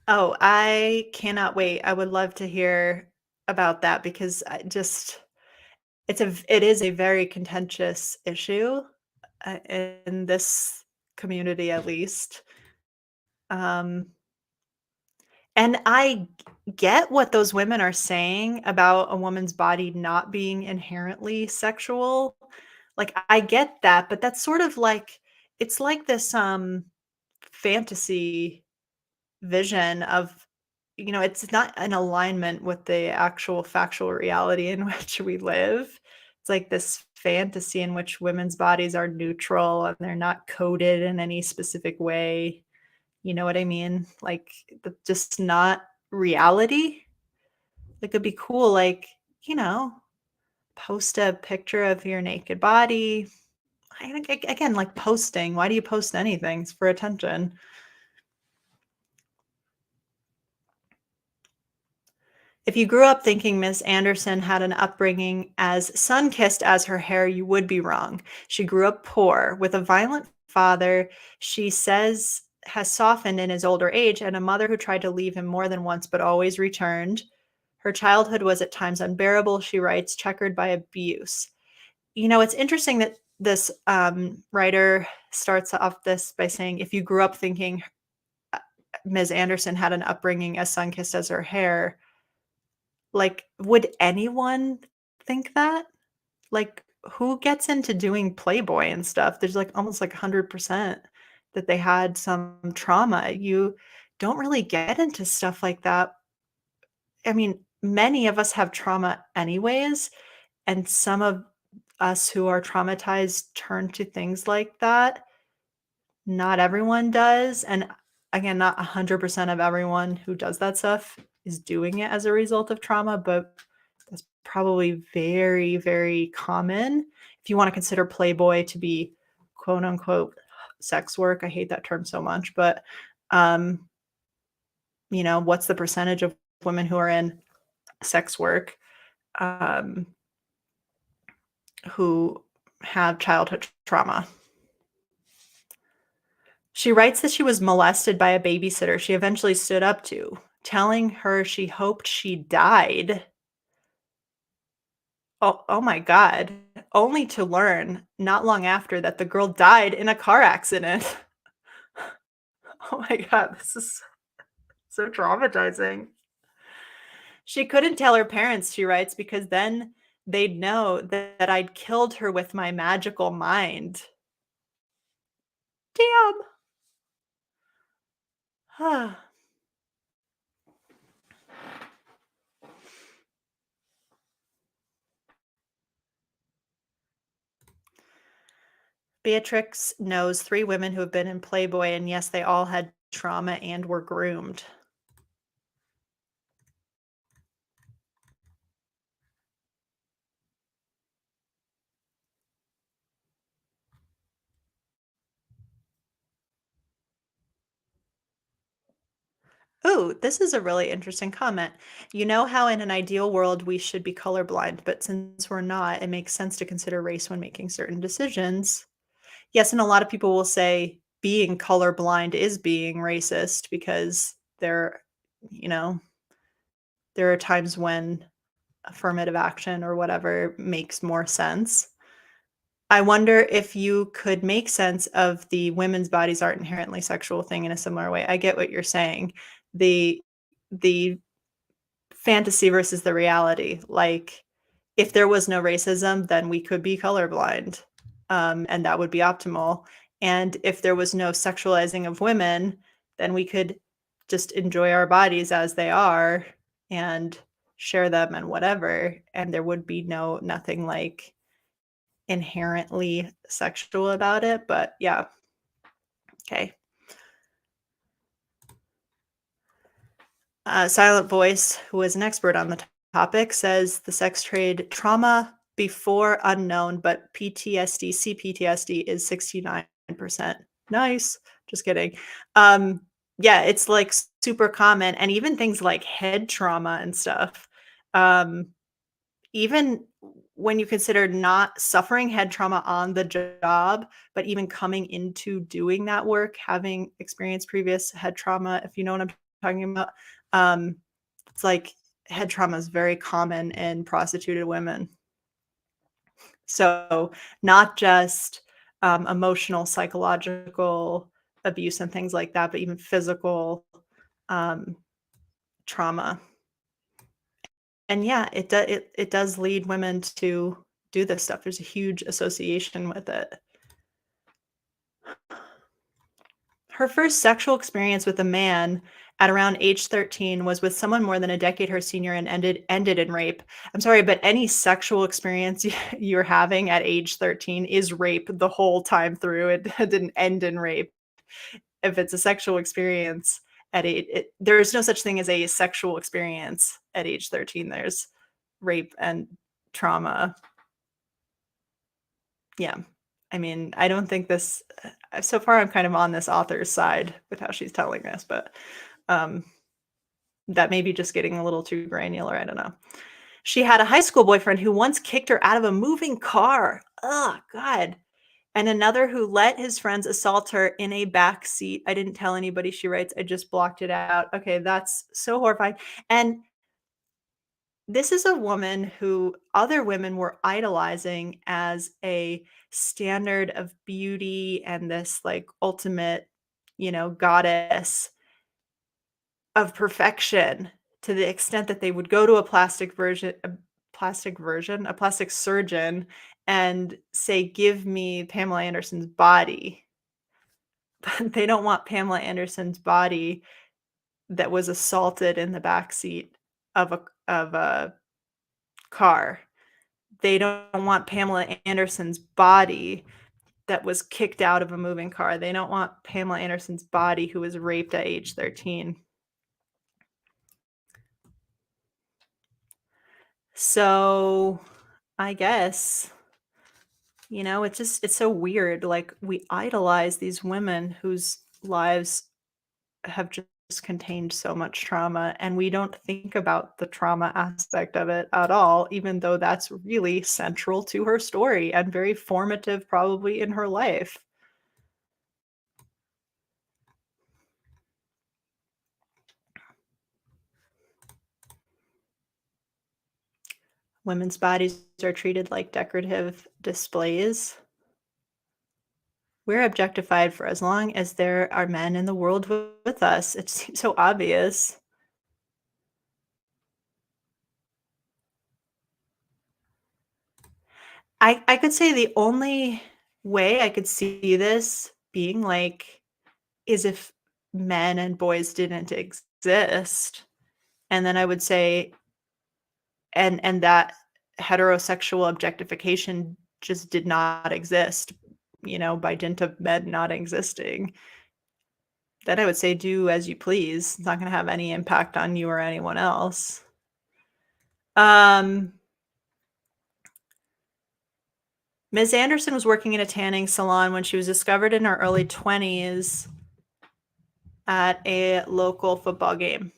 Oh, I cannot wait. I would love to hear about that because I just it is a very contentious issue, in this community at least. Um, and I get what those women are saying about a woman's body not being inherently sexual. Like, I get that, but that's sort of like it's like this, fantasy vision of it's not in alignment with the actual factual reality in which we live. It's like this fantasy in which women's bodies are neutral and they're not coded in any specific way. You know what I mean? Like, just not reality. It could be cool, like, you know, post a picture of your naked body. I think, again, like posting. Why do you post anything? It's for attention. If you grew up thinking Miss Anderson had an upbringing as sun-kissed as her hair, you would be wrong. She grew up poor, with a violent father she says has softened in his older age, and a mother who tried to leave him more than once but always returned. Her childhood was at times unbearable, she writes, checkered by abuse. It's interesting that this writer starts off this by saying, if you grew up thinking Ms. Anderson had an upbringing as sun-kissed as her hair, like, would anyone think that? Like, who gets into doing Playboy and stuff? There's, like, almost, like, 100% that they had some trauma. You don't really get into stuff like that. I mean, many of us have trauma anyways, and some of us who are traumatized turn to things like that. Not everyone does, and again, not 100% of everyone who does that stuff is doing it as a result of trauma, but that's probably very, very common. If you wanna consider Playboy to be quote unquote "sex work," I hate that term so much, but, um, what's the percentage of women who are in sex work, um, who have childhood trauma? She writes that she was molested by a babysitter she eventually stood up to, telling her she hoped she died. Oh my god, only to learn not long after that the girl died in a car accident. Oh my god, this is so traumatizing. She couldn't tell her parents, she writes, because then they'd know that I'd killed her with my magical mind. Damn. Beatrix knows 3 women who have been in Playboy, and yes, they all had trauma and were groomed. Ooh, this is a really interesting comment. You know how in an ideal world we should be colorblind, but since we're not, it makes sense to consider race when making certain decisions. Yes, and a lot of people will say being colorblind is being racist because you know, there are times when affirmative action or whatever makes more sense. I wonder if you could make sense of the women's bodies aren't inherently sexual thing in a similar way. I get what you're saying. The the fantasy versus the reality. Like, if there was no racism, then we could be colorblind, and that would be optimal. And if there was no sexualizing of women, then we could just enjoy our bodies as they are and share them and whatever. And there would be nothing like inherently sexual about it. But yeah, okay. Silent Voice, who is an expert on the topic, says the sex trade trauma before unknown, but PTSD, CPTSD is 69%. Nice. Just kidding. Yeah, it's like super common, and even things like head trauma and stuff. Um, Even when you consider not suffering head trauma on the job, but even coming into doing that work, having experienced previous head trauma, if you know what I'm talking about, um, it's like head trauma is very common in prostituted women. So not just emotional, psychological abuse and things like that, but even physical um, trauma. And yeah, it does lead women to do this stuff. There's a huge association with it. Her first sexual experience with a man at around age 13 was with someone more than a decade her senior and ended in rape. I'm sorry, but any sexual experience you're having at age 13 is rape the whole time through. It didn't end in rape. If it's a sexual experience at there's no such thing as a sexual experience at age 13. There's rape and trauma. Yeah. I mean, I don't think this so far I'm kind of on this author's side with how she's telling this, but um that may be just getting a little too granular, I don't know. She had a high school boyfriend who once kicked her out of a moving car. Oh god. And another who let his friends assault her in a back seat. I didn't tell anybody, she writes. I just blocked it out. Okay, that's so horrifying. And this is a woman who other women were idolizing as a standard of beauty and this like ultimate, goddess of perfection, to the extent that they would go to a plastic surgeon and say, "Give me Pamela Anderson's body." But they don't want Pamela Anderson's body that was assaulted in the backseat of a car. They don't want Pamela Anderson's body that was kicked out of a moving car. They don't want Pamela Anderson's body who was raped at age 13. So, I guess, it's so weird, like, we idolize these women whose lives have just contained so much trauma, and we don't think about the trauma aspect of it at all, even though that's really central to her story and very formative probably in her life. Women's bodies are treated like decorative displays. We're objectified for as long as there are men in the world with us. It seems so obvious. I could say the only way I could see this being like is if men and boys didn't exist. And then I would say and that heterosexual objectification just did not exist, by dint of men not existing. Then I would say do as you please. It's not gonna have any impact on you or anyone else. Um, Ms. Anderson was working in a tanning salon when she was discovered in her early 20s at a local football game.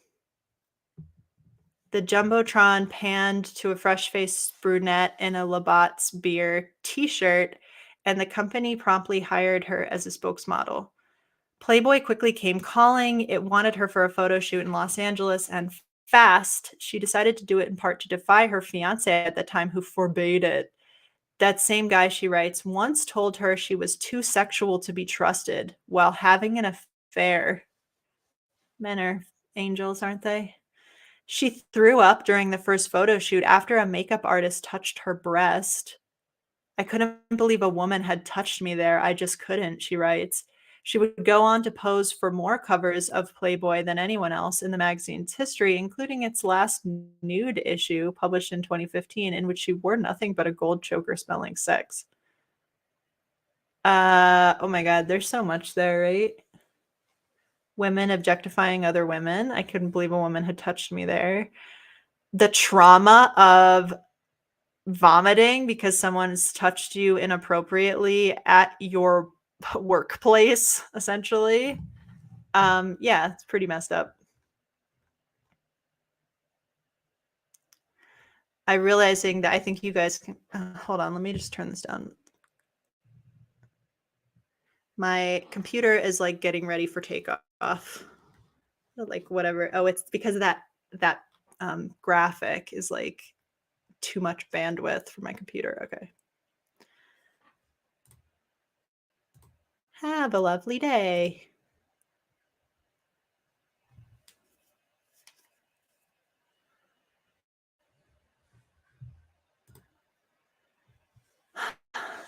The Jumbotron panned to a fresh-faced brunette in a Labatt's beer t-shirt, and the company promptly hired her as a spokesmodel. Playboy quickly came calling. It wanted her for a photo shoot in Los Angeles, and fast. She decided to do it in part to defy her fiancé at the time, who forbade it. That same guy, she writes, once told her she was too sexual to be trusted while having an affair. Men are angels, aren't they? She threw up during the first photo shoot after a makeup artist touched her breast. I couldn't believe a woman had touched me there. I just couldn't, she writes. She would go on to pose for more covers of Playboy than anyone else in the magazine's history, including its last nude issue, published in 2015, in which she wore nothing but a gold choker smelling sex. Oh my God, there's so much there, right? Women objectifying other women. I couldn't believe a woman had touched me there. The trauma of vomiting because someone's touched you inappropriately at your workplace, essentially. Yeah, it's pretty messed up. I'm realizing that I think you guys can hold on, let me just turn this down. My computer is like getting ready for takeoff. Like whatever. Oh, it's because of that graphic is like too much bandwidth for my computer. Okay. Have a lovely day.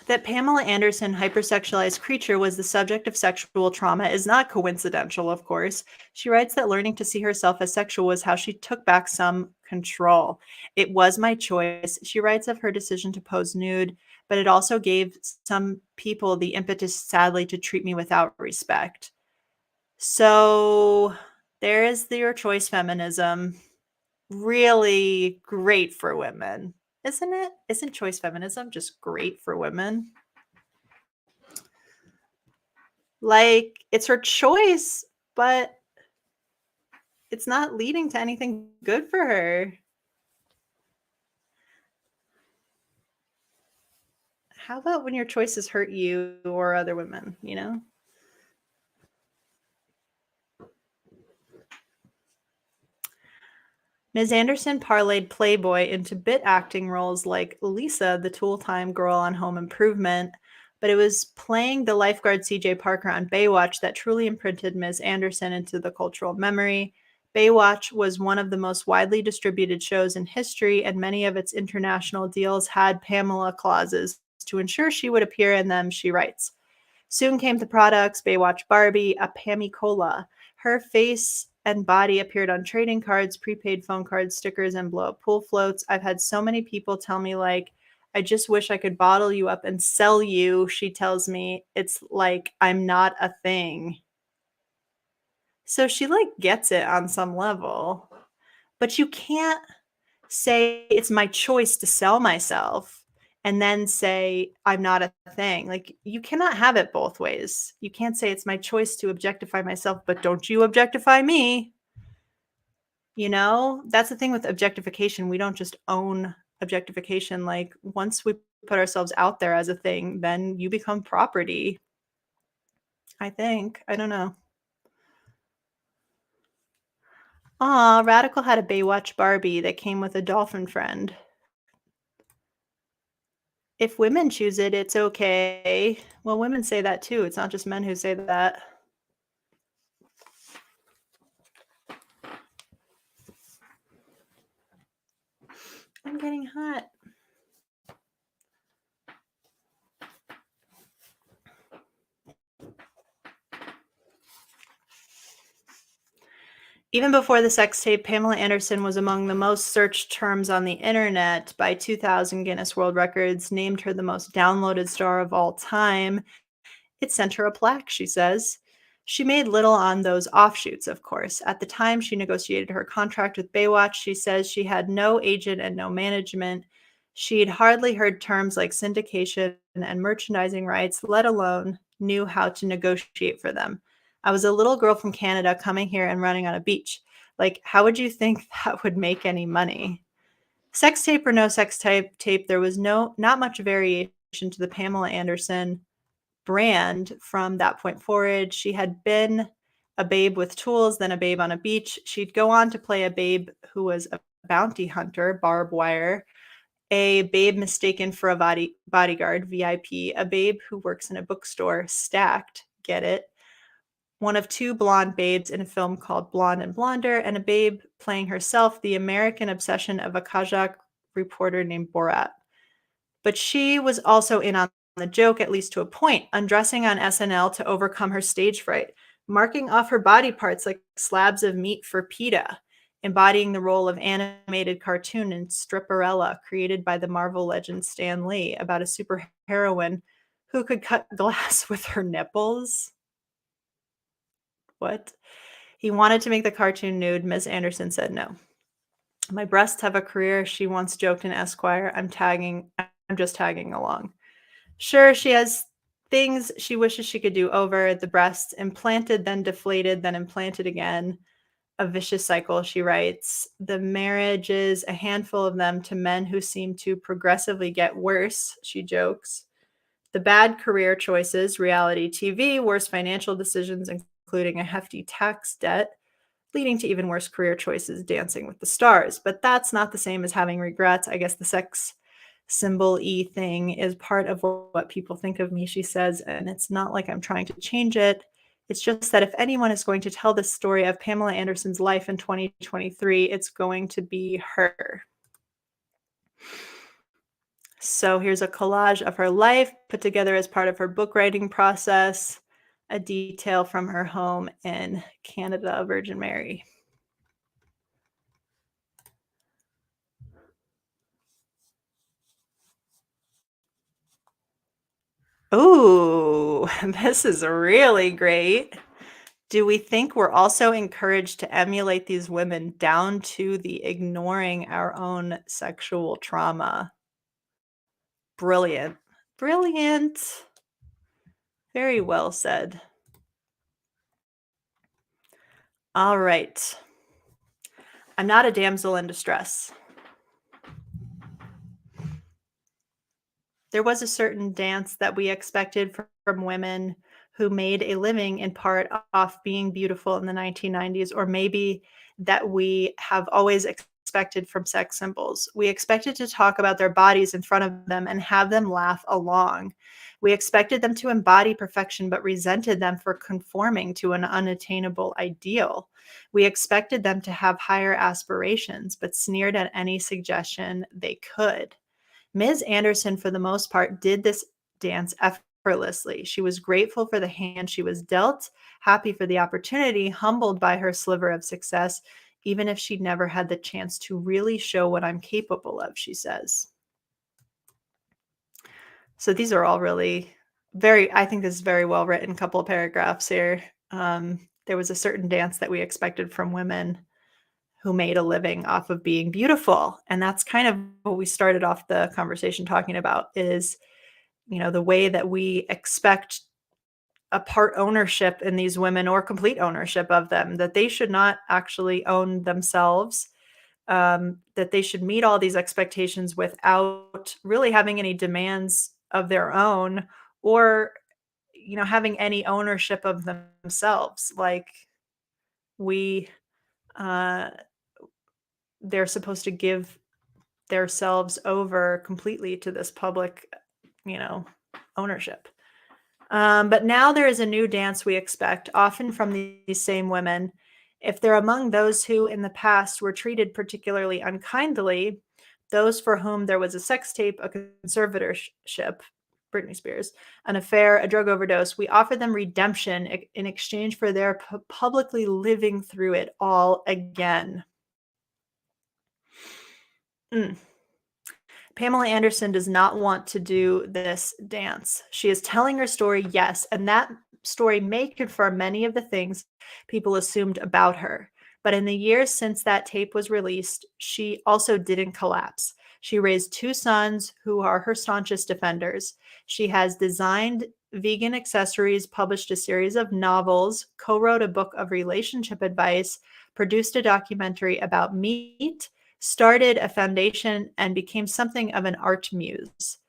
That Pamela Anderson hypersexualized creature was the subject of sexual trauma is not coincidental, of course. She writes that learning to see herself as sexual was how she took back some control. It was my choice. She writes of her decision to pose nude, but it also gave some people the impetus, sadly, to treat me without respect. So there is your choice feminism. Really great for women, isn't it? Isn't choice feminism just great for women? Like, it's her choice, but it's not leading to anything good for her. How about when your choices hurt you or other women, you know? Ms. Anderson parlayed Playboy into bit acting roles like Lisa, the Tool Time girl on Home Improvement, but it was playing the lifeguard CJ Parker on Baywatch that truly imprinted Ms. Anderson into the cultural memory. Baywatch was one of the most widely distributed shows in history, and many of its international deals had Pamela clauses to ensure she would appear in them, she writes. Soon came the products Baywatch Barbie, a Pammy Cola. Her face and body appeared on trading cards, prepaid phone cards, stickers, and blow up pool floats. I've had so many people tell me, like, I just wish I could bottle you up and sell you. She tells me it's like I'm not a thing. So she like gets it on some level. But you can't say it's my choice to sell myself and then say I'm not a thing. Like, you cannot have it both ways. You can't say it's my choice to objectify myself, but don't you objectify me. You know, that's the thing with objectification. We don't just own objectification. Like, once we put ourselves out there as a thing, then you become property. I think. I don't know. Aw, Radical had a Baywatch Barbie that came with a dolphin friend. If women choose it, it's okay. Well, women say that too. It's not just men who say that. I'm getting hot. Even before the sex tape, Pamela Anderson was among the most searched terms on the internet. By 2000, Guinness World Records named her the most downloaded star of all time. It sent her a plaque, she says. She made little on those offshoots, of course. At the time she negotiated her contract with Baywatch, she says she had no agent and no management. She'd hardly heard terms like syndication and merchandising rights, let alone knew how to negotiate for them. I was a little girl from Canada coming here and running on a beach. Like, how would you think that would make any money? Sex tape or no sex tape, there was not much variation to the Pamela Anderson brand from that point forward. She had been a babe with tools, then a babe on a beach. She'd go on to play a babe who was a bounty hunter, barbed wire, a babe mistaken for a bodyguard, VIP, a babe who works in a bookstore, stacked, get it, one of two blonde babes in a film called Blonde and Blonder, and a babe playing herself, the American obsession of a Kazakh reporter named Borat. But she was also in on the joke, at least to a point, undressing on SNL to overcome her stage fright, marking off her body parts like slabs of meat for PETA, embodying the role of animated cartoon in Stripperella, created by the Marvel legend Stan Lee, about a superheroine who could cut glass with her nipples. What? He wanted to make the cartoon nude. Miss Anderson said no. My breasts have a career, she once joked in Esquire. I'm just tagging along. Sure, she has things she wishes she could do over. The breasts implanted, then deflated, then implanted again. A vicious cycle, she writes. The marriages, a handful of them, to men who seem to progressively get worse, she jokes. The bad career choices, reality TV, worse financial decisions, including a hefty tax debt, leading to even worse career choices, Dancing with the Stars. But that's not the same as having regrets. I guess the sex symbol E thing is part of what people think of me, she says, and it's not like I'm trying to change it. It's just that if anyone is going to tell the story of Pamela Anderson's life in 2023, it's going to be her. So here's a collage of her life put together as part of her book writing process, a detail from her home in Canada, Virgin Mary. Ooh, this is really great. Do we think we're also encouraged to emulate these women down to the ignoring our own sexual trauma? Brilliant. Brilliant. Very well said. All right. I'm not a damsel in distress. There was a certain dance that we expected from women who made a living in part off being beautiful in the 1990s, or maybe that we have always expected from sex symbols. We expected to talk about their bodies in front of them and have them laugh along. We expected them to embody perfection, but resented them for conforming to an unattainable ideal. We expected them to have higher aspirations, but sneered at any suggestion they could. Ms. Anderson, for the most part, did this dance effortlessly. She was grateful for the hand she was dealt, happy for the opportunity, humbled by her sliver of success, even if she'd never had the chance to really show what I'm capable of, she says. So these are all really I think this is very well written couple of paragraphs here. There was a certain dance that we expected from women who made a living off of being beautiful. And that's kind of what we started off the conversation talking about is, the way that we expect a part ownership in these women or complete ownership of them, that they should not actually own themselves, that they should meet all these expectations without really having any demands of their own or, having any ownership of themselves. Like we, uh, they're supposed to give themselves over completely to this public, you know, ownership. But now there is a new dance we expect, often from these same women. If they're among those who in the past were treated particularly unkindly, those for whom there was a sex tape, a conservatorship, Britney Spears, an affair, a drug overdose, we offer them redemption in exchange for their publicly living through it all again. Mm. Pamela Anderson does not want to do this dance. She is telling her story, yes, and that story may confirm many of the things people assumed about her. But in the years since that tape was released, she also didn't collapse. She raised two sons who are her staunchest defenders. She has designed vegan accessories, published a series of novels, co wrote a book of relationship advice, produced a documentary about meat, started a foundation, and became something of an art muse.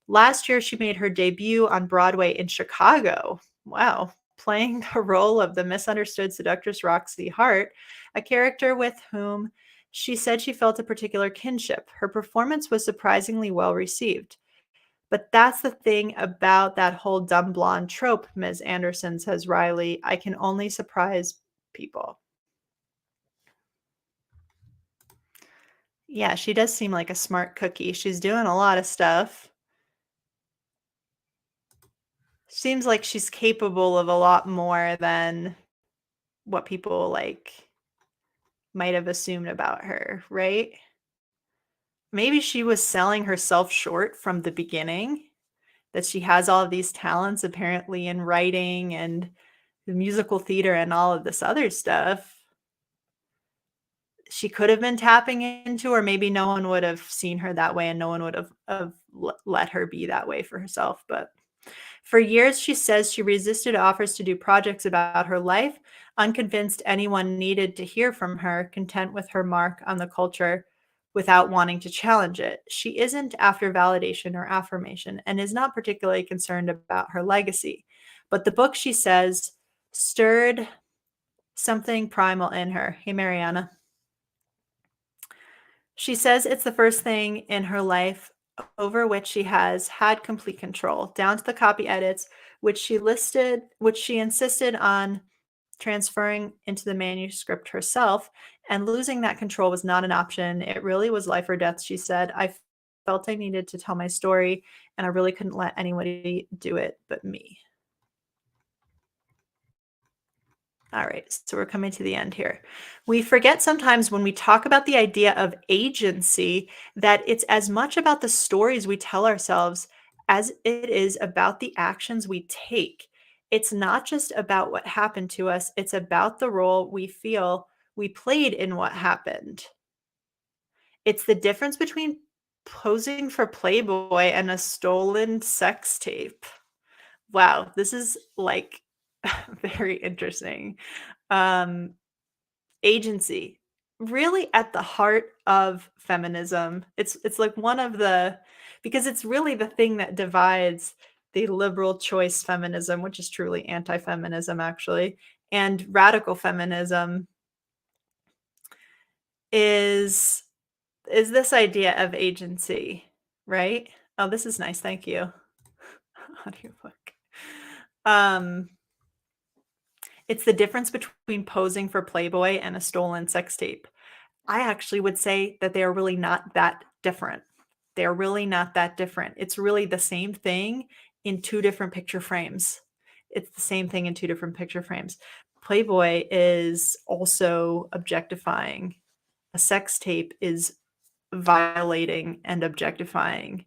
Last year, she made her debut on Broadway in Chicago. Wow. Playing the role of the misunderstood seductress Roxy Hart, a character with whom she said she felt a particular kinship. Her performance was surprisingly well received. But that's the thing about that whole dumb blonde trope, Ms. Anderson, says Riley. I can only surprise people. Yeah, she does seem like a smart cookie. She's doing a lot of stuff. Seems like she's capable of a lot more than what people, might have assumed about her, right? Maybe she was selling herself short from the beginning, that she has all of these talents apparently in writing and the musical theater and all of this other stuff. She could have been tapping into, or maybe no one would have seen her that way and no one would have let her be that way for herself. But for years, she says she resisted offers to do projects about her life, unconvinced anyone needed to hear from her, content with her mark on the culture without wanting to challenge it. She isn't after validation or affirmation and is not particularly concerned about her legacy. But the book, she says, stirred something primal in her. Hey, Mariana. She says it's the first thing in her life over which she has had complete control, down to the copy edits, which she insisted on transferring into the manuscript herself, and losing that control was not an option. It really was life or death, she said. I felt I needed to tell my story, and I really couldn't let anybody do it but me. All right, so we're coming to the end here. We forget sometimes when we talk about the idea of agency that it's as much about the stories we tell ourselves as it is about the actions we take. It's not just about what happened to us, it's about the role we feel we played in what happened. It's the difference between posing for Playboy and a stolen sex tape. Wow, this is like very interesting. Um, Agency, really at the heart of feminism. It's like one of the because it's really the thing that divides the liberal choice feminism, which is truly anti-feminism actually, and radical feminism is is this idea of agency, right? Oh, this is nice. Thank you. Audiobook. Um, it's the difference between posing for Playboy and a stolen sex tape. I actually would say that they are really not that different. They're really not that different. It's really the same thing in two different picture frames. It's the same thing in two different picture frames. Playboy is also objectifying. A sex tape is violating and objectifying.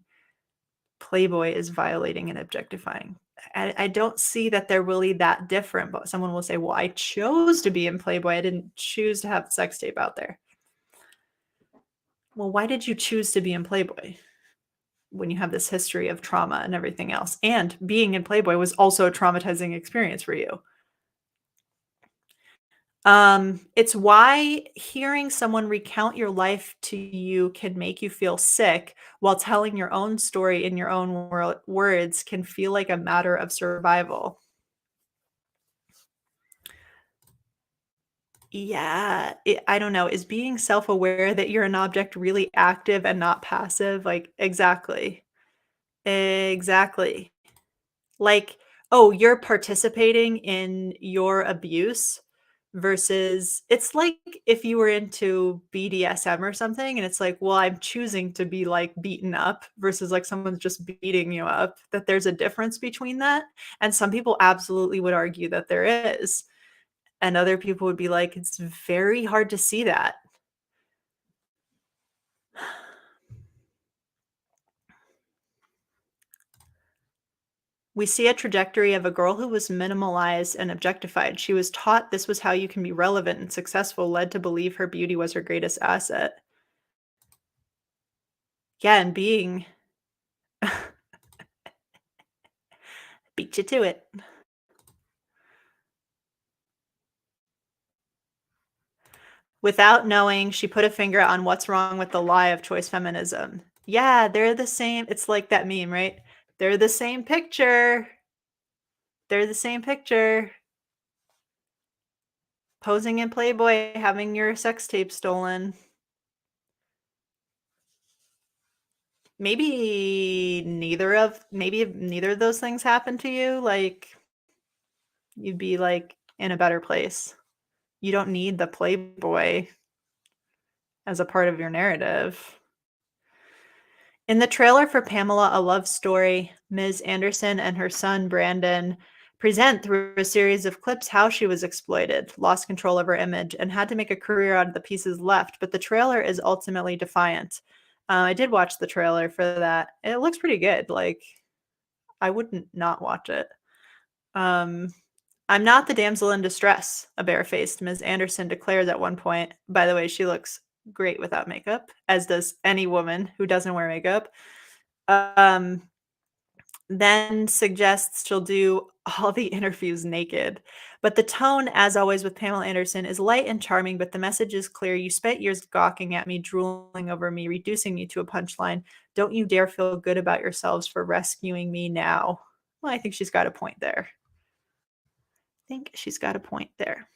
Playboy is violating and objectifying. I don't see that they're really that different, but someone will say, well, I chose to be in Playboy. I didn't choose to have the sex tape out there. Well, why did you choose to be in Playboy when you have this history of trauma and everything else? And being in Playboy was also a traumatizing experience for you. It's why hearing someone recount your life to you can make you feel sick, while telling your own story in your own words can feel like a matter of survival. Yeah, I don't know. Is being self-aware that you're an object really active and not passive? Like, exactly. Exactly. Like, oh, you're participating in your abuse versus it's like if you were into BDSM or something and it's like, well, I'm choosing to be like beaten up versus like someone's just beating you up, that there's a difference between that. And some people absolutely would argue that there is. And other people would be like, it's very hard to see that. We see a trajectory of a girl who was minimalized and objectified. She was taught this was how you can be relevant and successful, led to believe her beauty was her greatest asset. Yeah, and being beat you to it. Without knowing, she put a finger on what's wrong with the lie of choice feminism. Yeah, they're the same. It's like that meme, right? They're the same picture. They're the same picture. Posing in Playboy, having your sex tape stolen. Maybe if neither of those things happened to you, like, you'd be, like, in a better place. You don't need the Playboy as a part of your narrative. In the trailer for Pamela: A Love Story, Ms. Anderson and her son, Brandon, present through a series of clips how she was exploited, lost control of her image, and had to make a career out of the pieces left, but the trailer is ultimately defiant. I did watch the trailer for that. It looks pretty good, like, I wouldn't not watch it. Um, "I'm not the damsel in distress," a barefaced Ms. Anderson declares at one point. By the way, she looks great without makeup, as does any woman who doesn't wear makeup. Um, then suggests she'll do all the interviews naked. But the tone, as always with Pamela Anderson, is light and charming, but the message is clear. You spent years gawking at me, drooling over me, reducing me to a punchline. Don't you dare feel good about yourselves for rescuing me now. Well, I think she's got a point there. Think she's got a point there.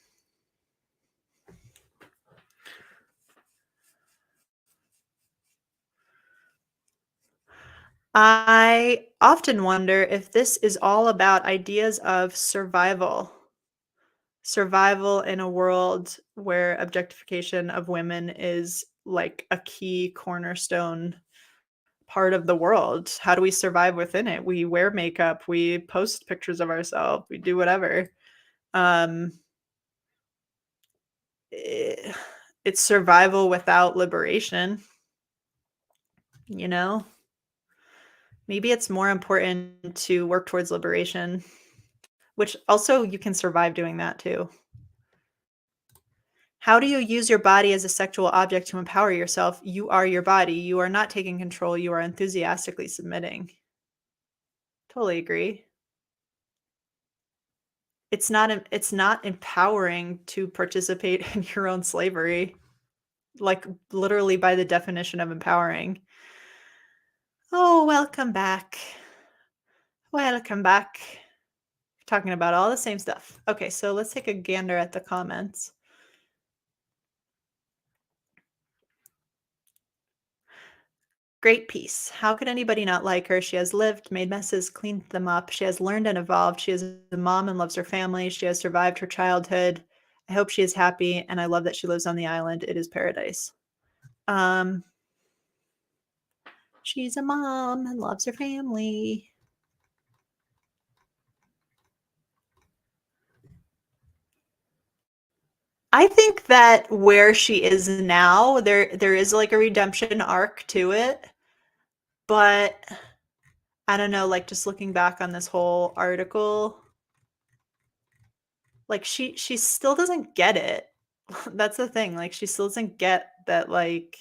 I often wonder if this is all about ideas of survival. Survival in a world where objectification of women is like a key cornerstone part of the world. How do we survive within it? We wear makeup, we post pictures of ourselves, we do whatever. Um, eh, it's survival without liberation, you know? Maybe it's more important to work towards liberation, which also you can survive doing that too. How do you use your body as a sexual object to empower yourself? You are your body. You are not taking control. You are enthusiastically submitting. Totally agree. It's not empowering to participate in your own slavery, like literally by the definition of empowering. Oh, welcome back. Welcome back. Talking about all the same stuff. Okay, so let's take a gander at the comments. Great piece. How could anybody not like her? She has lived, made messes, cleaned them up. She has learned and evolved. She is a mom and loves her family. She has survived her childhood. I hope she is happy, and I love that she lives on the island. It is paradise. Um, she's a mom and loves her family. I think that where she is now, there is like a redemption arc to it, but I don't know, like just looking back on this whole article, like she still doesn't get it. That's the thing, like, she still doesn't get that, like,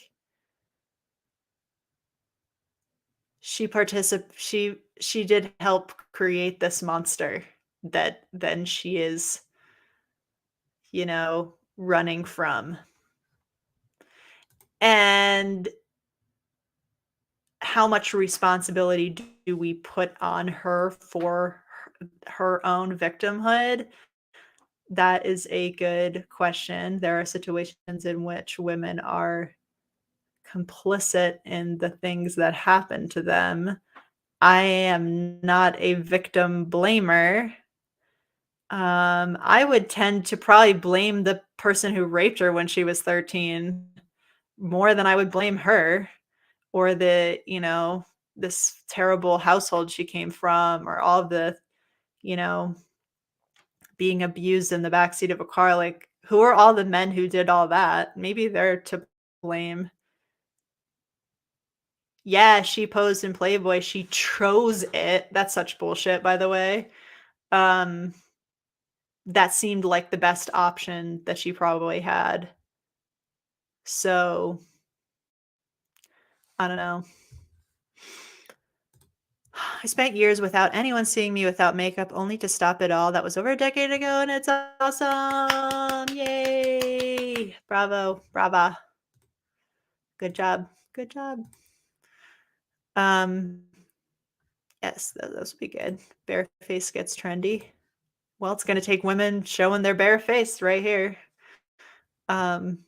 she did help create this monster that then she is, running from. And how much responsibility do we put on her for her own victimhood? That is a good question. There are situations in which women are complicit in the things that happen to them. I am not a victim blamer. I would tend to probably blame the person who raped her when she was 13 more than I would blame her or this terrible household she came from or all of the, you know, being abused in the backseat of a car. Like, who are all the men who did all that? Maybe they're to blame. Yeah, she posed in Playboy. She chose it. That's such bullshit, by the way. Um, that seemed like the best option that she probably had. So, I don't know. I spent years without anyone seeing me without makeup, only to stop it all. That was over a decade ago, and it's awesome. Yay! Bravo. Brava. Good job. Good job. Um, yes, those would be good. Bare face gets trendy. Well, it's gonna take women showing their bare face right here. Um,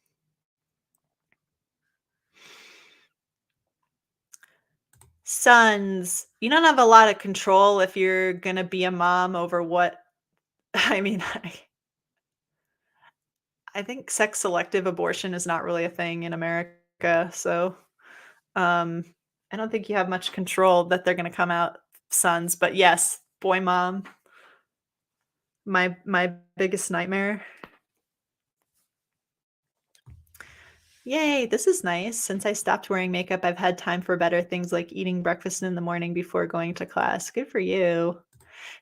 sons, you don't have a lot of control if you're gonna be a mom over what I mean, I think sex selective abortion is not really a thing in America, so, um, I don't think you have much control that they're gonna come out sons, but yes, boy mom, my biggest nightmare. Yay, this is nice. Since I stopped wearing makeup, I've had time for better things like eating breakfast in the morning before going to class. Good for you.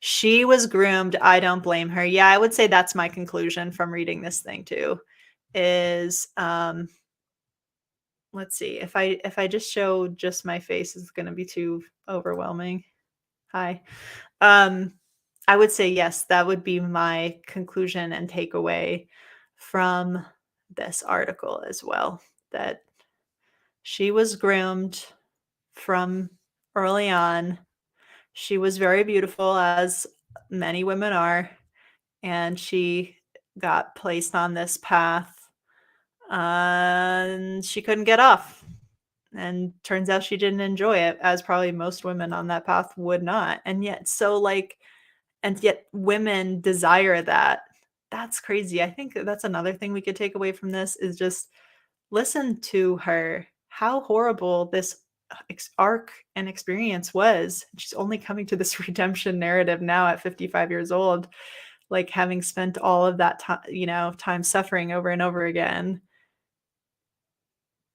She was groomed. I don't blame her. Yeah, I would say that's my conclusion from reading this thing too. Is let's see. If I just show just my face, it's gonna be too overwhelming. Hi. Um, I would say yes, that would be my conclusion and takeaway from this article as well. That she was groomed from early on. She was very beautiful, as many women are, and she got placed on this path, and she couldn't get off. And turns out she didn't enjoy it, as probably most women on that path would not. And yet women desire that. That's crazy. I think that's another thing we could take away from this is just listen to her. How horrible this arc and experience was. She's only coming to this redemption narrative now at 55 years old, like having spent all of that time suffering over and over again.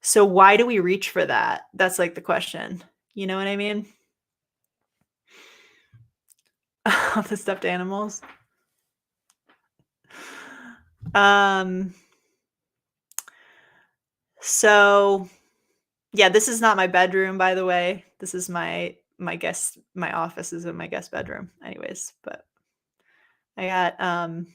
So why do we reach for that? That's like the question. You know what I mean? The stuffed animals. So yeah, this is not my bedroom, by the way. This is my office is in my guest bedroom anyways, but I got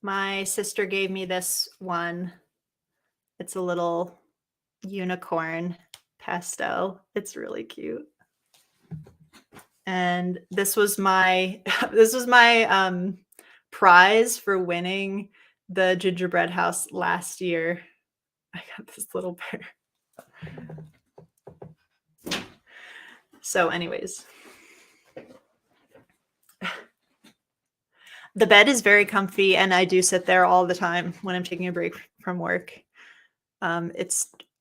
my sister gave me this one. It's a little unicorn pastel. It's really cute. And this was my prize for winning the gingerbread house last year. I got this little bear. So anyways, the bed is very comfy and I do sit there all the time when I'm taking a break from work.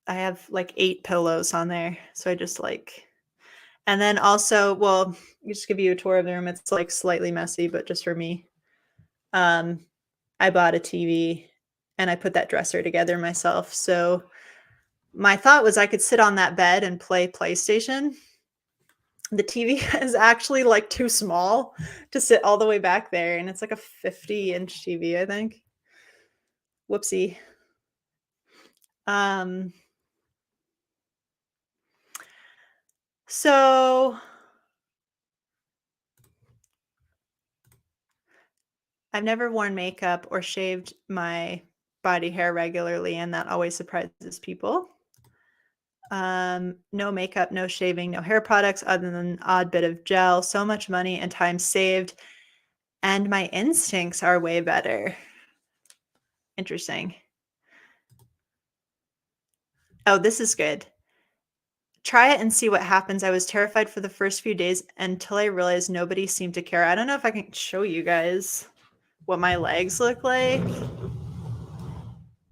I have like 8 pillows on there. So I just and then also, well, just give you a tour of the room. It's like slightly messy, but just for me. I bought a TV and I put that dresser together myself. So my thought was I could sit on that bed and play PlayStation. The TV is actually like too small to sit all the way back there. And it's like a 50-inch TV, I think. Whoopsie. So I've never worn makeup or shaved my body hair regularly, and that always surprises people. No makeup, no shaving, no hair products other than an odd bit of gel. So much money and time saved. And my instincts are way better. Interesting. Oh, this is good. Try it and see what happens. I was terrified for the first few days until I realized nobody seemed to care. I don't know if I can show you guys what my legs look like.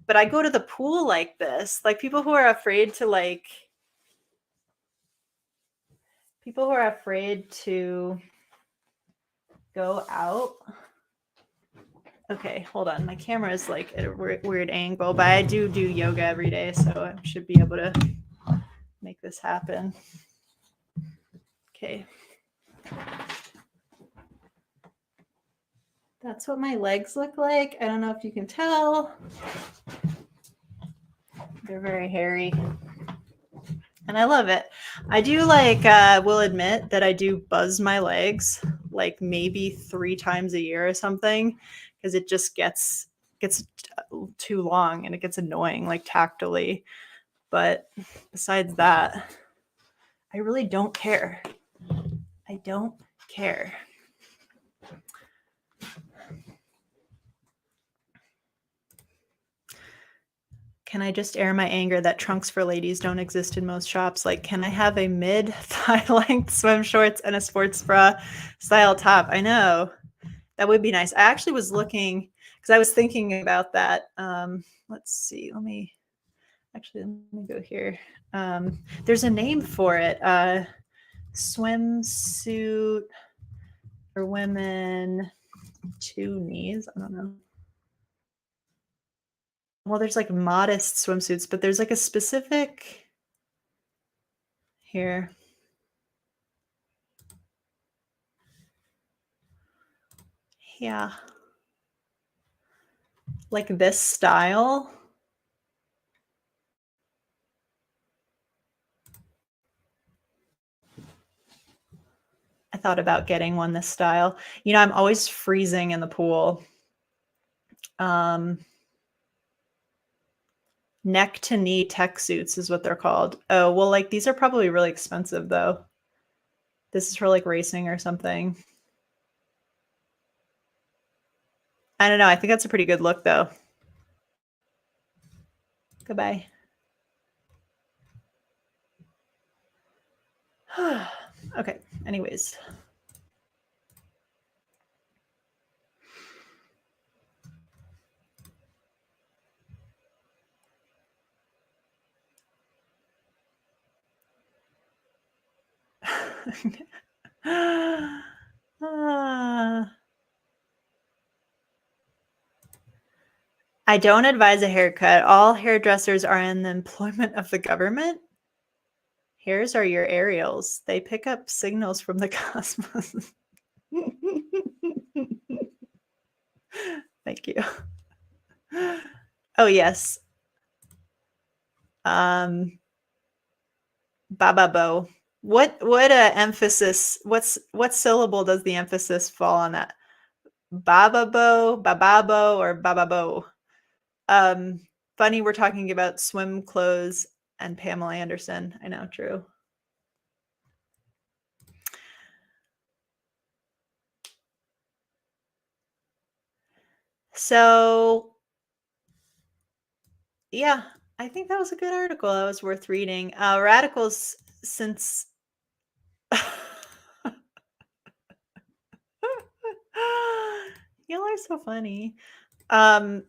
But I go to the pool like this. Like people who are afraid to go out. Okay, hold on. My camera is like at a weird angle, but I do yoga every day, so I should be able to make this happen. Okay. That's what my legs look like. I don't know if you can tell. They're very hairy. And I love it. I do will admit that I do buzz my legs like maybe 3 times a year or something because it just gets too long and it gets annoying like tactily. But besides that, I really don't care. I don't care. Can I just air my anger that trunks for ladies don't exist in most shops? Like, can I have a mid-thigh length swim shorts and a sports bra style top? I know. That would be nice. I actually was looking, because I was thinking about that. Let's see. Let me go here. There's a name for it. Swimsuit for women, 2 knees. I don't know. Well, there's like modest swimsuits, but there's like a specific here. Yeah. Like this style. I thought about getting one this style. You know, I'm always freezing in the pool. Neck to knee tech suits is what they're called. Oh, well, like these are probably really expensive though. This is for like racing or something. I don't know. I think that's a pretty good look though. Goodbye. Okay, anyways. I don't advise a haircut. All hairdressers are in the employment of the government. Hairs are your aerials. They pick up signals from the cosmos. Thank you. Oh, yes. Bababo. What emphasis, what syllable does the emphasis fall on that? Bababo, bababo, or bababo? Funny we're talking about swim clothes and Pamela Anderson. I know, true. So, yeah, I think that was a good article. That was worth reading. Radicals, since y'all are so funny.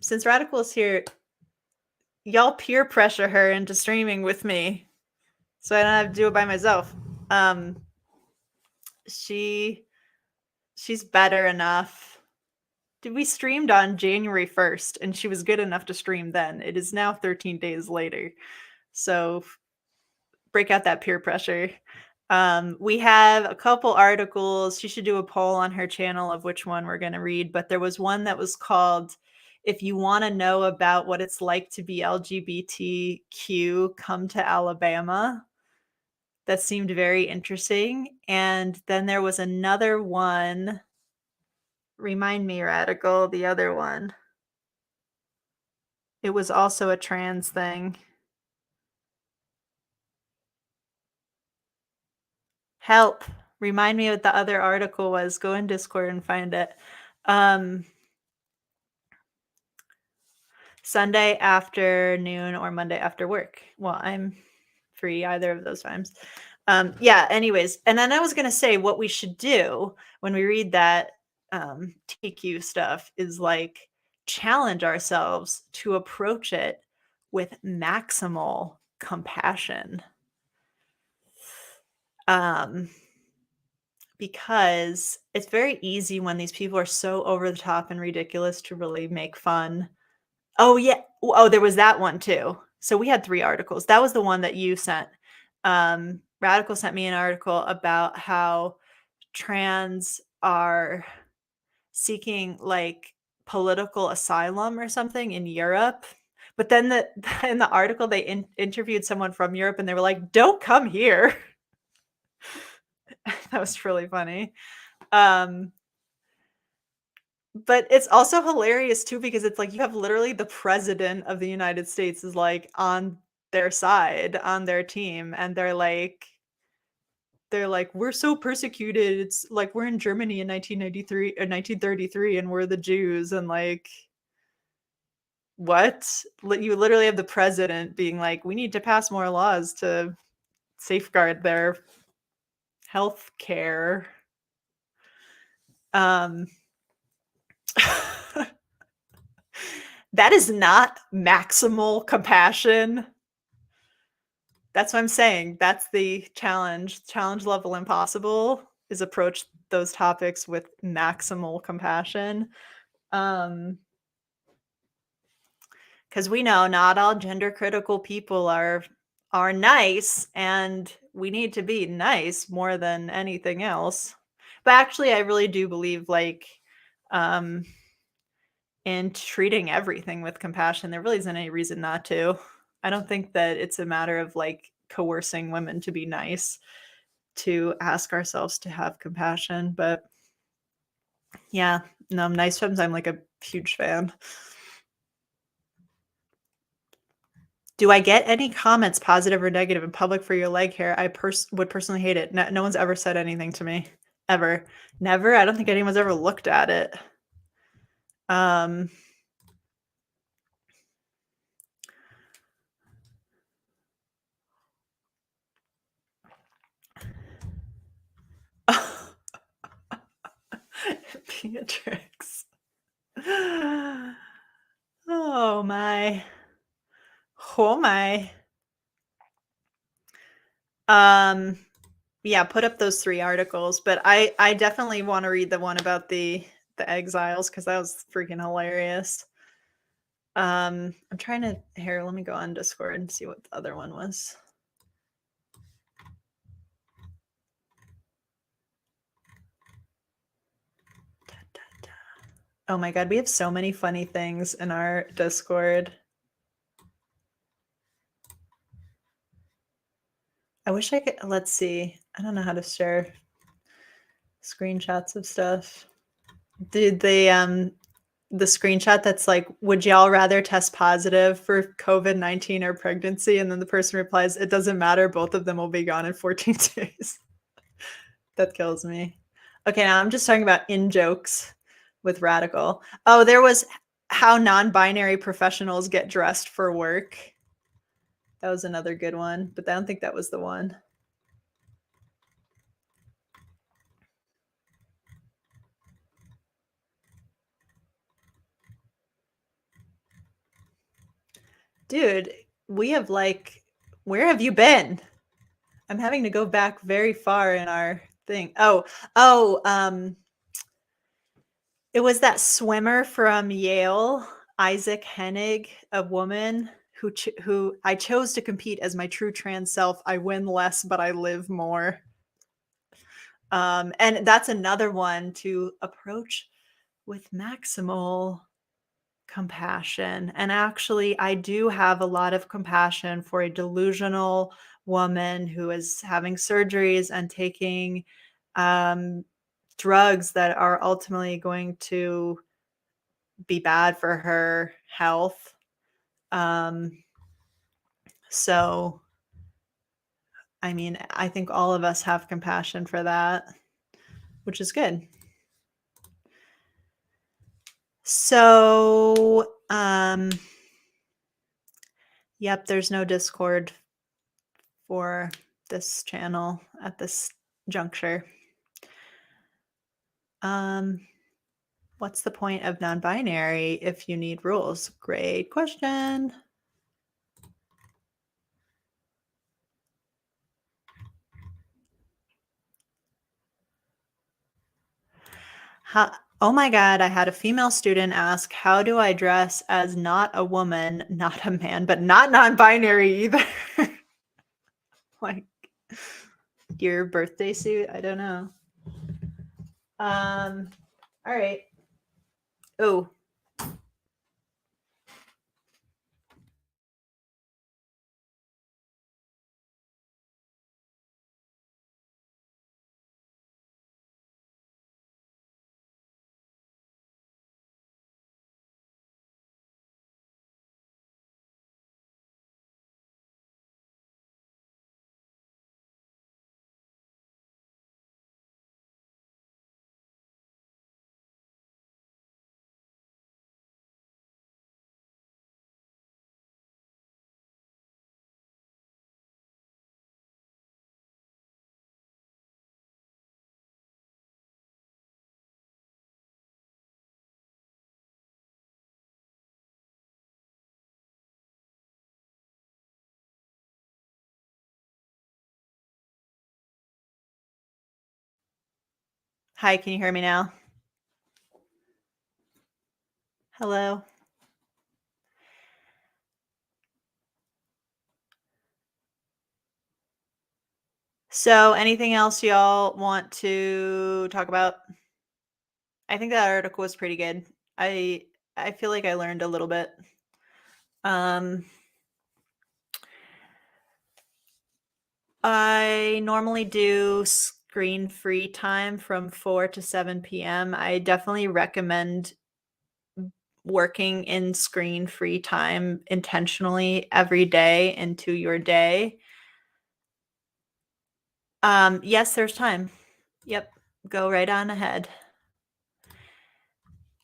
Since Radical's here, y'all peer pressure her into streaming with me, so I don't have to do it by myself. She's better enough. We streamed on January 1st, and she was good enough to stream then. It is now 13 days later. So break out that peer pressure. We have a couple articles. She should do a poll on her channel of which one we're going to read. But there was one that was called, "If you want to know about what it's like to be LGBTQ, come to Alabama." That seemed very interesting. And then there was another one. Remind me, Radical, the other one. It was also a trans thing. Help. Remind me what the other article was. Go in Discord and find it. Sunday afternoon or Monday after work. Well, I'm free either of those times. Yeah, anyways. And then I was going to say what we should do when we read that TQ stuff is like challenge ourselves to approach it with maximal compassion. Because it's very easy when these people are so over the top and ridiculous to really make fun. Oh, yeah. Oh, there was that one too. So we had 3 articles. That was the one that you sent. Radical sent me an article about how trans are seeking like political asylum or something in Europe. But then in the article, they interviewed someone from Europe and they were like, "Don't come here." That was really funny. But it's also hilarious too, because it's like you have literally the president of the United States is like on their side, on their team, and they're like, "We're so persecuted. It's like we're in Germany in 1993 or 1933 and we're the Jews." And like, what? You literally have the president being like, "We need to pass more laws to safeguard their health care." That is not maximal compassion. That's what I'm saying. That's the challenge. Challenge level impossible is approach those topics with maximal compassion. Because we know not all gender critical people are nice, and we need to be nice more than anything else. But actually, I really do believe like in treating everything with compassion. There really isn't any reason not to. I don't think that it's a matter of like coercing women to be nice, to ask ourselves to have compassion. But yeah, no, nice films, I'm like a huge fan. Do I get any comments, positive or negative, in public for your leg hair? I would personally hate it. No one's ever said anything to me, ever. Never? I don't think anyone's ever looked at it. Um Beatrix. Oh my. Oh my. Um, yeah, put up those 3 articles, but I definitely wanna read the one about the exiles because that was freaking hilarious. I'm trying to here, let me go on Discord and see what the other one was. Da, da, da. Oh my god, we have so many funny things in our Discord. I wish I could let's see. I don't know how to share screenshots of stuff. Dude, the screenshot that's like, "Would y'all rather test positive for COVID-19 or pregnancy?" And then the person replies, "It doesn't matter, both of them will be gone in 14 days." That kills me. Okay, now I'm just talking about in jokes with radical. Oh, there was how non-binary professionals get dressed for work. That was another good one, but I don't think that was the one. Dude, we have like where have you been? I'm having to go back very far in our thing. It was that swimmer from Yale, Isaac Hennig, a woman who I chose to compete as my true trans self. I win less, but I live more. And that's another one to approach with maximal compassion. And actually, I do have a lot of compassion for a delusional woman who is having surgeries and taking um, drugs that are ultimately going to be bad for her health. Um, so, I mean, I think all of us have compassion for that, which is good. So, yep, there's no Discord for this channel at this juncture. What's the point of non-binary if you need rules? Great question. Oh my god, I had a female student ask, "How do I dress as not a woman, not a man, but not non-binary either?" Like your birthday suit? I don't know. All right. Oh. Hi, can you hear me now? Hello? So, anything else y'all want to talk about? I think that article was pretty good. I feel like I learned a little bit. I normally do screen-free time from 4 to 7 PM. I definitely recommend working in screen-free time intentionally every day into your day. Yes, there's time. Yep, go right on ahead.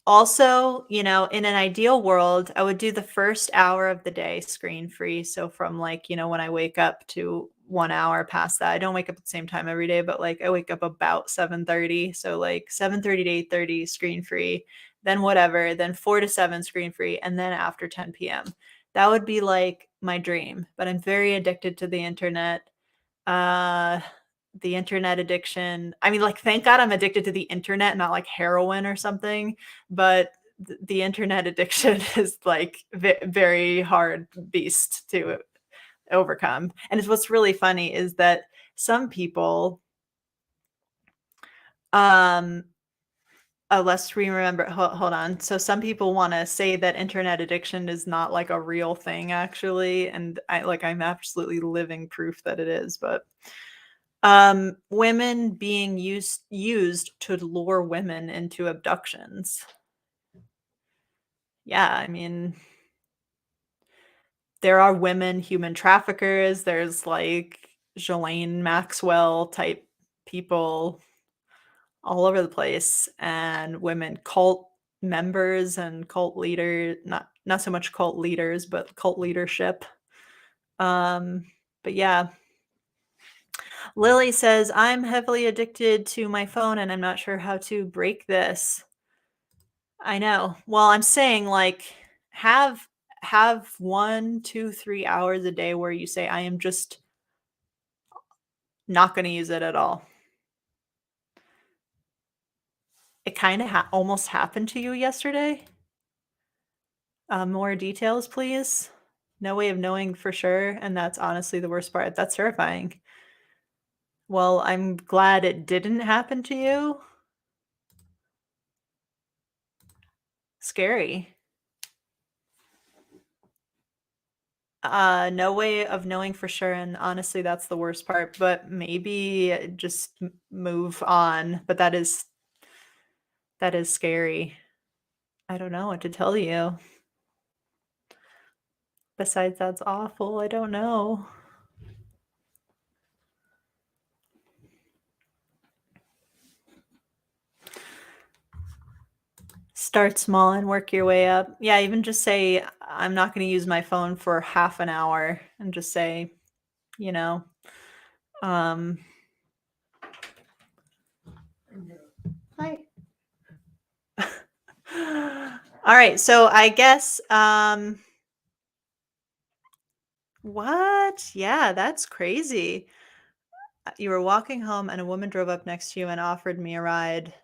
Also, in an ideal world, I would do the first hour of the day screen-free, so from, like, when I wake up to 1 hour past that. I don't wake up at the same time every day, but, like, I wake up about 7:30, so, like, 7:30 to 8:30 screen-free, then whatever, then 4 to 7 screen-free, and then after 10 p.m. That would be, like, my dream, but I'm very addicted to the internet. Uh, the internet addiction, I mean, like, thank God I'm addicted to the internet, not like heroin or something, but the internet addiction is like very hard beast to overcome. And it's what's really funny is that some people, um, let's remember, hold on. So some people want to say that internet addiction is not like a real thing actually, and I'm absolutely living proof that it is, but women being used to lure women into abductions. Yeah, I mean, there are women human traffickers, there's, like, Ghislaine Maxwell type people all over the place, and women cult members and cult leader not so much cult leaders, but cult leadership. Um, but yeah. Lily says, "I'm heavily addicted to my phone, and I'm not sure how to break this." I know. Well, I'm saying, like, have have 1, 2, 3 hours a day where you say, "I am just not gonna use it at all." It kinda almost happened to you yesterday? More details, please? No way of knowing for sure, and that's honestly the worst part. That's terrifying. Well, I'm glad it didn't happen to you. Scary. No way of knowing for sure, and honestly, that's the worst part, but maybe just move on, but that is scary. I don't know what to tell you. Besides, that's awful, I don't know. Start small and work your way up. Yeah, even just say, "I'm not gonna use my phone for half an hour," and just say, you know, um Hi. Alright, so I guess, what? Yeah, that's crazy. You were walking home and a woman drove up next to you and offered me a ride.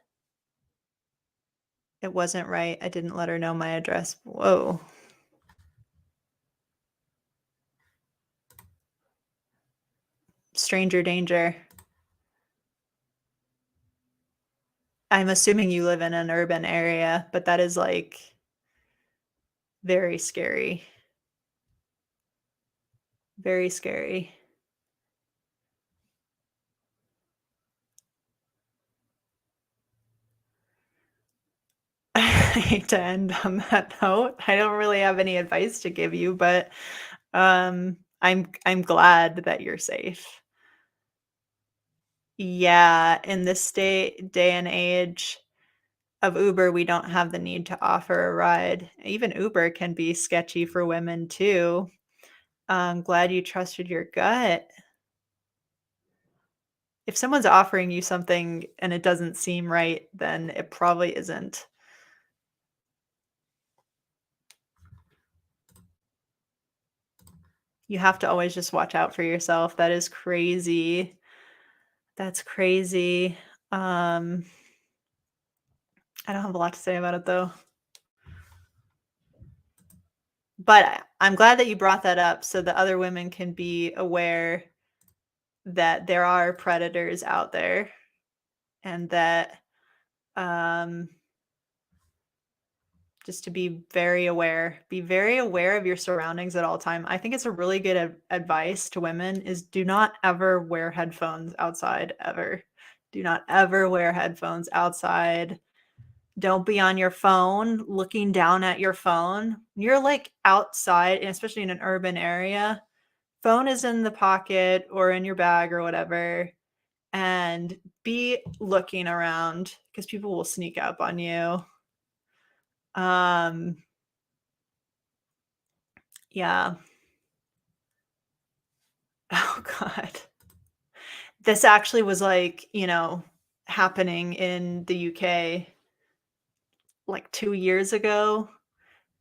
It wasn't right. I didn't let her know my address. Whoa. Stranger danger. I'm assuming you live in an urban area, but that is, like, very scary. Very scary. I hate to end on that note. I don't really have any advice to give you, but, I'm glad that you're safe. Yeah, in this day and age of Uber, we don't have the need to offer a ride. Even Uber can be sketchy for women too. I'm glad you trusted your gut. If someone's offering you something and it doesn't seem right, then it probably isn't. You have to always just watch out for yourself. That is crazy. That's crazy. Um, I don't have a lot to say about it though. But I'm glad that you brought that up so that other women can be aware that there are predators out there and that um just to be very aware of your surroundings at all time. I think it's a really good advice to women is do not ever wear headphones outside ever. Do not ever wear headphones outside. Don't be on your phone, looking down at your phone. You're, like, outside, and especially in an urban area, phone is in the pocket or in your bag or whatever, and be looking around because people will sneak up on you. Um, yeah. Oh god. This actually was, like, happening in the UK, like, 2 years ago.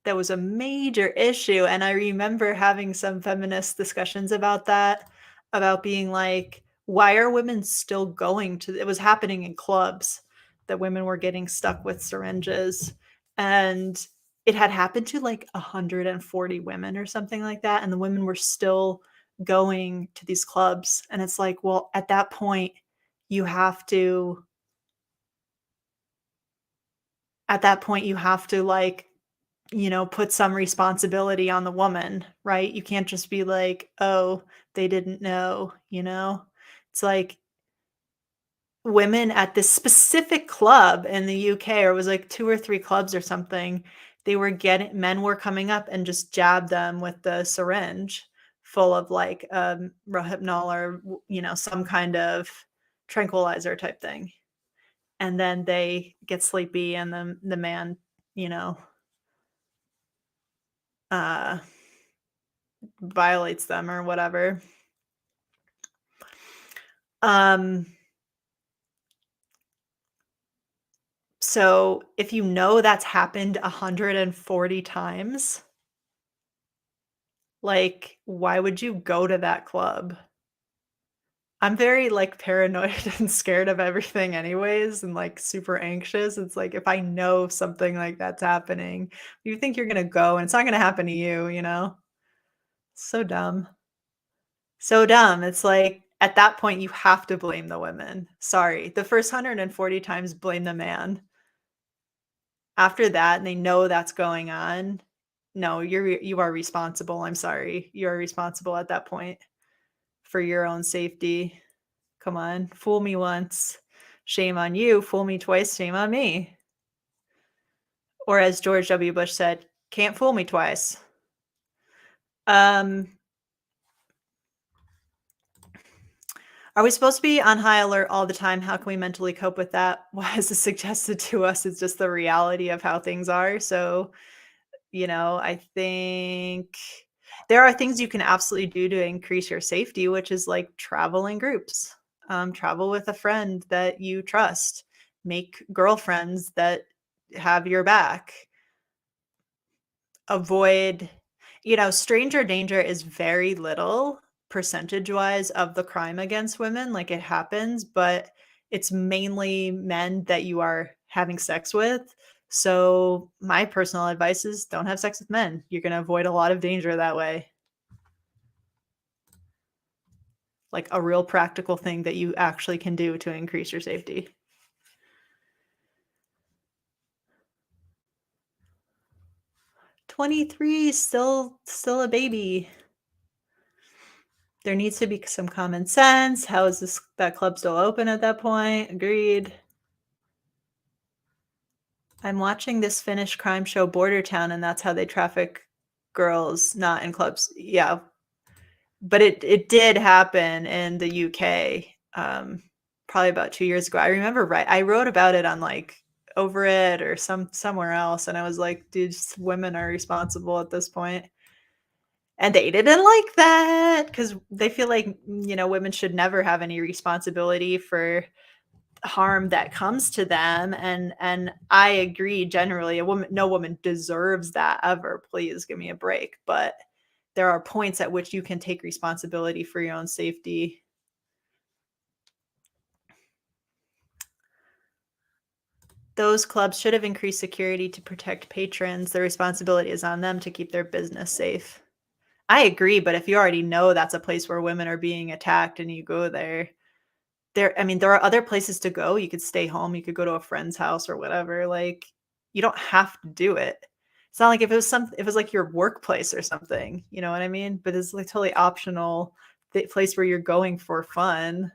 That was a major issue, and I remember having some feminist discussions about that, about being like, "Why are women still going to" it was happening in clubs that women were getting stuck with syringes, and it had happened to, like, 140 women or something like that, and the women were still going to these clubs, and it's like, well, at that point, you have to like, put some responsibility on the woman, right? You can't just be like, "Oh, they didn't know," you know? It's like women at this specific club in the UK, or it was like 2 or 3 clubs or something, they were getting men were coming up and just jabbed them with the syringe full of like, Rohypnol or, some kind of tranquilizer type thing. And then they get sleepy and the man, you know, uh violates them or whatever. Um, so if you know that's happened 140 times, like, why would you go to that club? I'm very, like, paranoid and scared of everything anyways and, like, super anxious. It's like, if I know something like that's happening, you think you're gonna go, and it's not gonna happen to you, you know? So dumb. So dumb. It's like, at that point, you have to blame the women. Sorry. The first 140 times, blame the man. After that, and they know that's going on, no, you are responsible, I'm sorry. You are responsible at that point for your own safety. Come on, fool me once, shame on you, fool me twice, shame on me. Or as George W. Bush said, "Can't fool me twice." Um, are we supposed to be on high alert all the time? How can we mentally cope with that? Why is it suggested to us? It's just the reality of how things are, so I think there are things you can absolutely do to increase your safety, which is like travel in groups. Travel with a friend that you trust. Make girlfriends that have your back. Avoid, stranger danger is very little percentage wise of the crime against women. Like it happens, but it's mainly men that you are having sex with. So my personal advice is don't have sex with men. You're going to avoid a lot of danger that way. Like a real practical thing that you actually can do to increase your safety. 23, still a baby. There needs to be some common sense. How is that club still open at that point? Agreed. I'm watching this Finnish crime show, Border Town, and that's how they traffic girls, not in clubs. Yeah, but it did happen in the UK, probably about 2 years ago. I remember I wrote about it on, like, Over It or somewhere else, and I was like, "Dude, just women are responsible at this point." And they didn't like that because they feel like, women should never have any responsibility for harm that comes to them, and I agree generally, no woman deserves that ever, please give me a break, but there are points at which you can take responsibility for your own safety. Those clubs should have increased security to protect patrons. The responsibility is on them to keep their business safe. I agree, but if you already know that's a place where women are being attacked and you go there, there are other places to go. You could stay home, you could go to a friend's house or whatever, like, you don't have to do it. It's not like if it was like your workplace or something, you know what I mean? But it's, like, totally optional, the place where you're going for fun.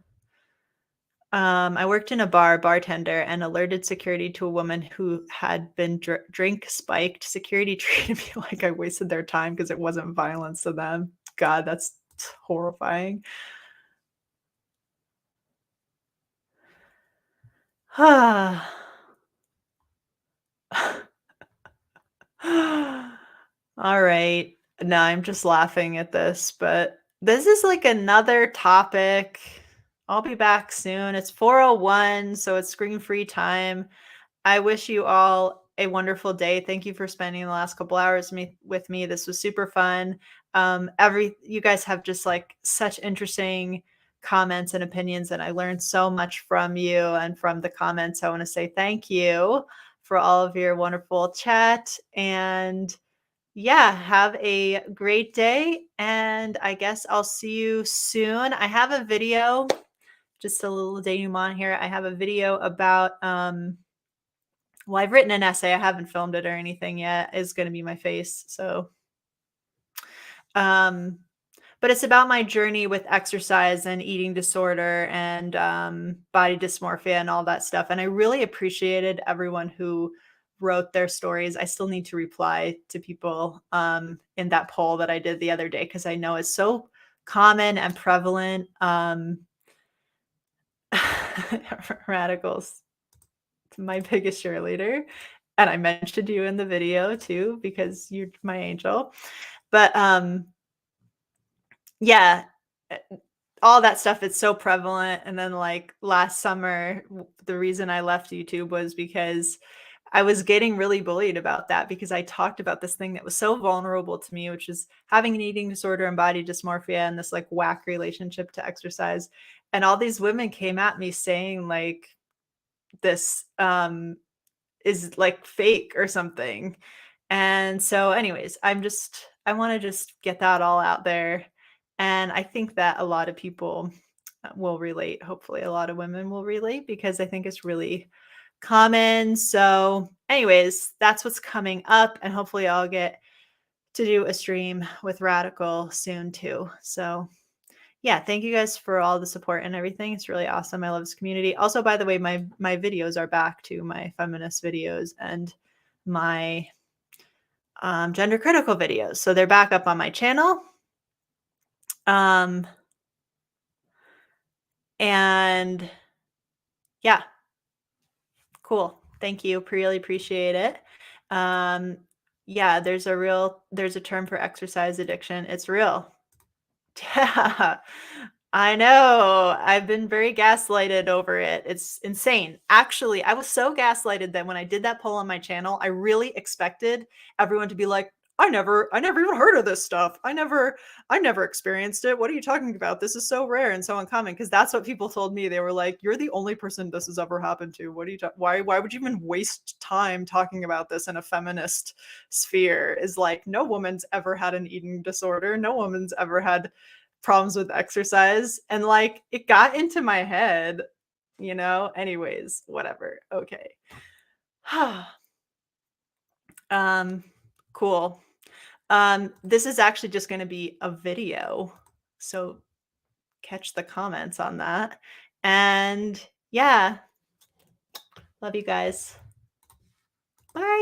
I worked in a bar, bartender, and alerted security to a woman who had been drink spiked. Security treated me like I wasted their time because it wasn't violence to them. God, that's horrifying. All right. No, I'm just laughing at this, but this is like another topic. I'll be back soon. It's 4:01, so it's screen-free time. I wish you all a wonderful day. Thank you for spending the last couple hours with me. This was super fun. You guys have just like such interesting comments and opinions, and I learned so much from you and from the comments. I want to say thank you for all of your wonderful chat. And yeah, have a great day. And I guess I'll see you soon. I have a video, just a little denouement here. I have a video about well, I've written an essay. I haven't filmed it or anything yet. It's going to be my face. So, um, but it's about my journey with exercise and eating disorder and body dysmorphia and all that stuff. And I really appreciated everyone who wrote their stories. I still need to reply to people in that poll that I did the other day because I know it's so common and prevalent. Radicals, my biggest cheerleader. And I mentioned you in the video too, because you're my angel. But yeah, all that stuff, it's so prevalent. And then like last summer, the reason I left YouTube was because I was getting really bullied about that because I talked about this thing that was so vulnerable to me, which is having an eating disorder and body dysmorphia and this like whack relationship to exercise. And all these women came at me saying like this is like fake or something. And so anyways, I want to just get that all out there. And I think that a lot of people will relate. Hopefully a lot of women will relate because I think it's really common. So anyways, that's what's coming up and hopefully I'll get to do a stream with Radical soon too. So yeah, thank you guys for all the support and everything. It's really awesome. I love this community. Also, by the way, my videos are back to my feminist videos and my gender critical videos. So they're back up on my channel. And yeah, cool. Thank you. Really appreciate it. Yeah, there's a term for exercise addiction. It's real. Yeah, I know. I've been very gaslighted over it. It's insane. Actually, I was so gaslighted that when I did that poll on my channel, I really expected everyone to be like, I never even heard of this stuff. I never experienced it. What are you talking about? This is so rare and so uncommon. Because that's what people told me. They were like, you're the only person this has ever happened to. What are you why would you even waste time talking about this in a feminist sphere? Is like, no woman's ever had an eating disorder. No woman's ever had problems with exercise. And like it got into my head, anyways, whatever. Okay. Cool. This is actually just going to be a video, so catch the comments on that. And yeah, love you guys. Bye.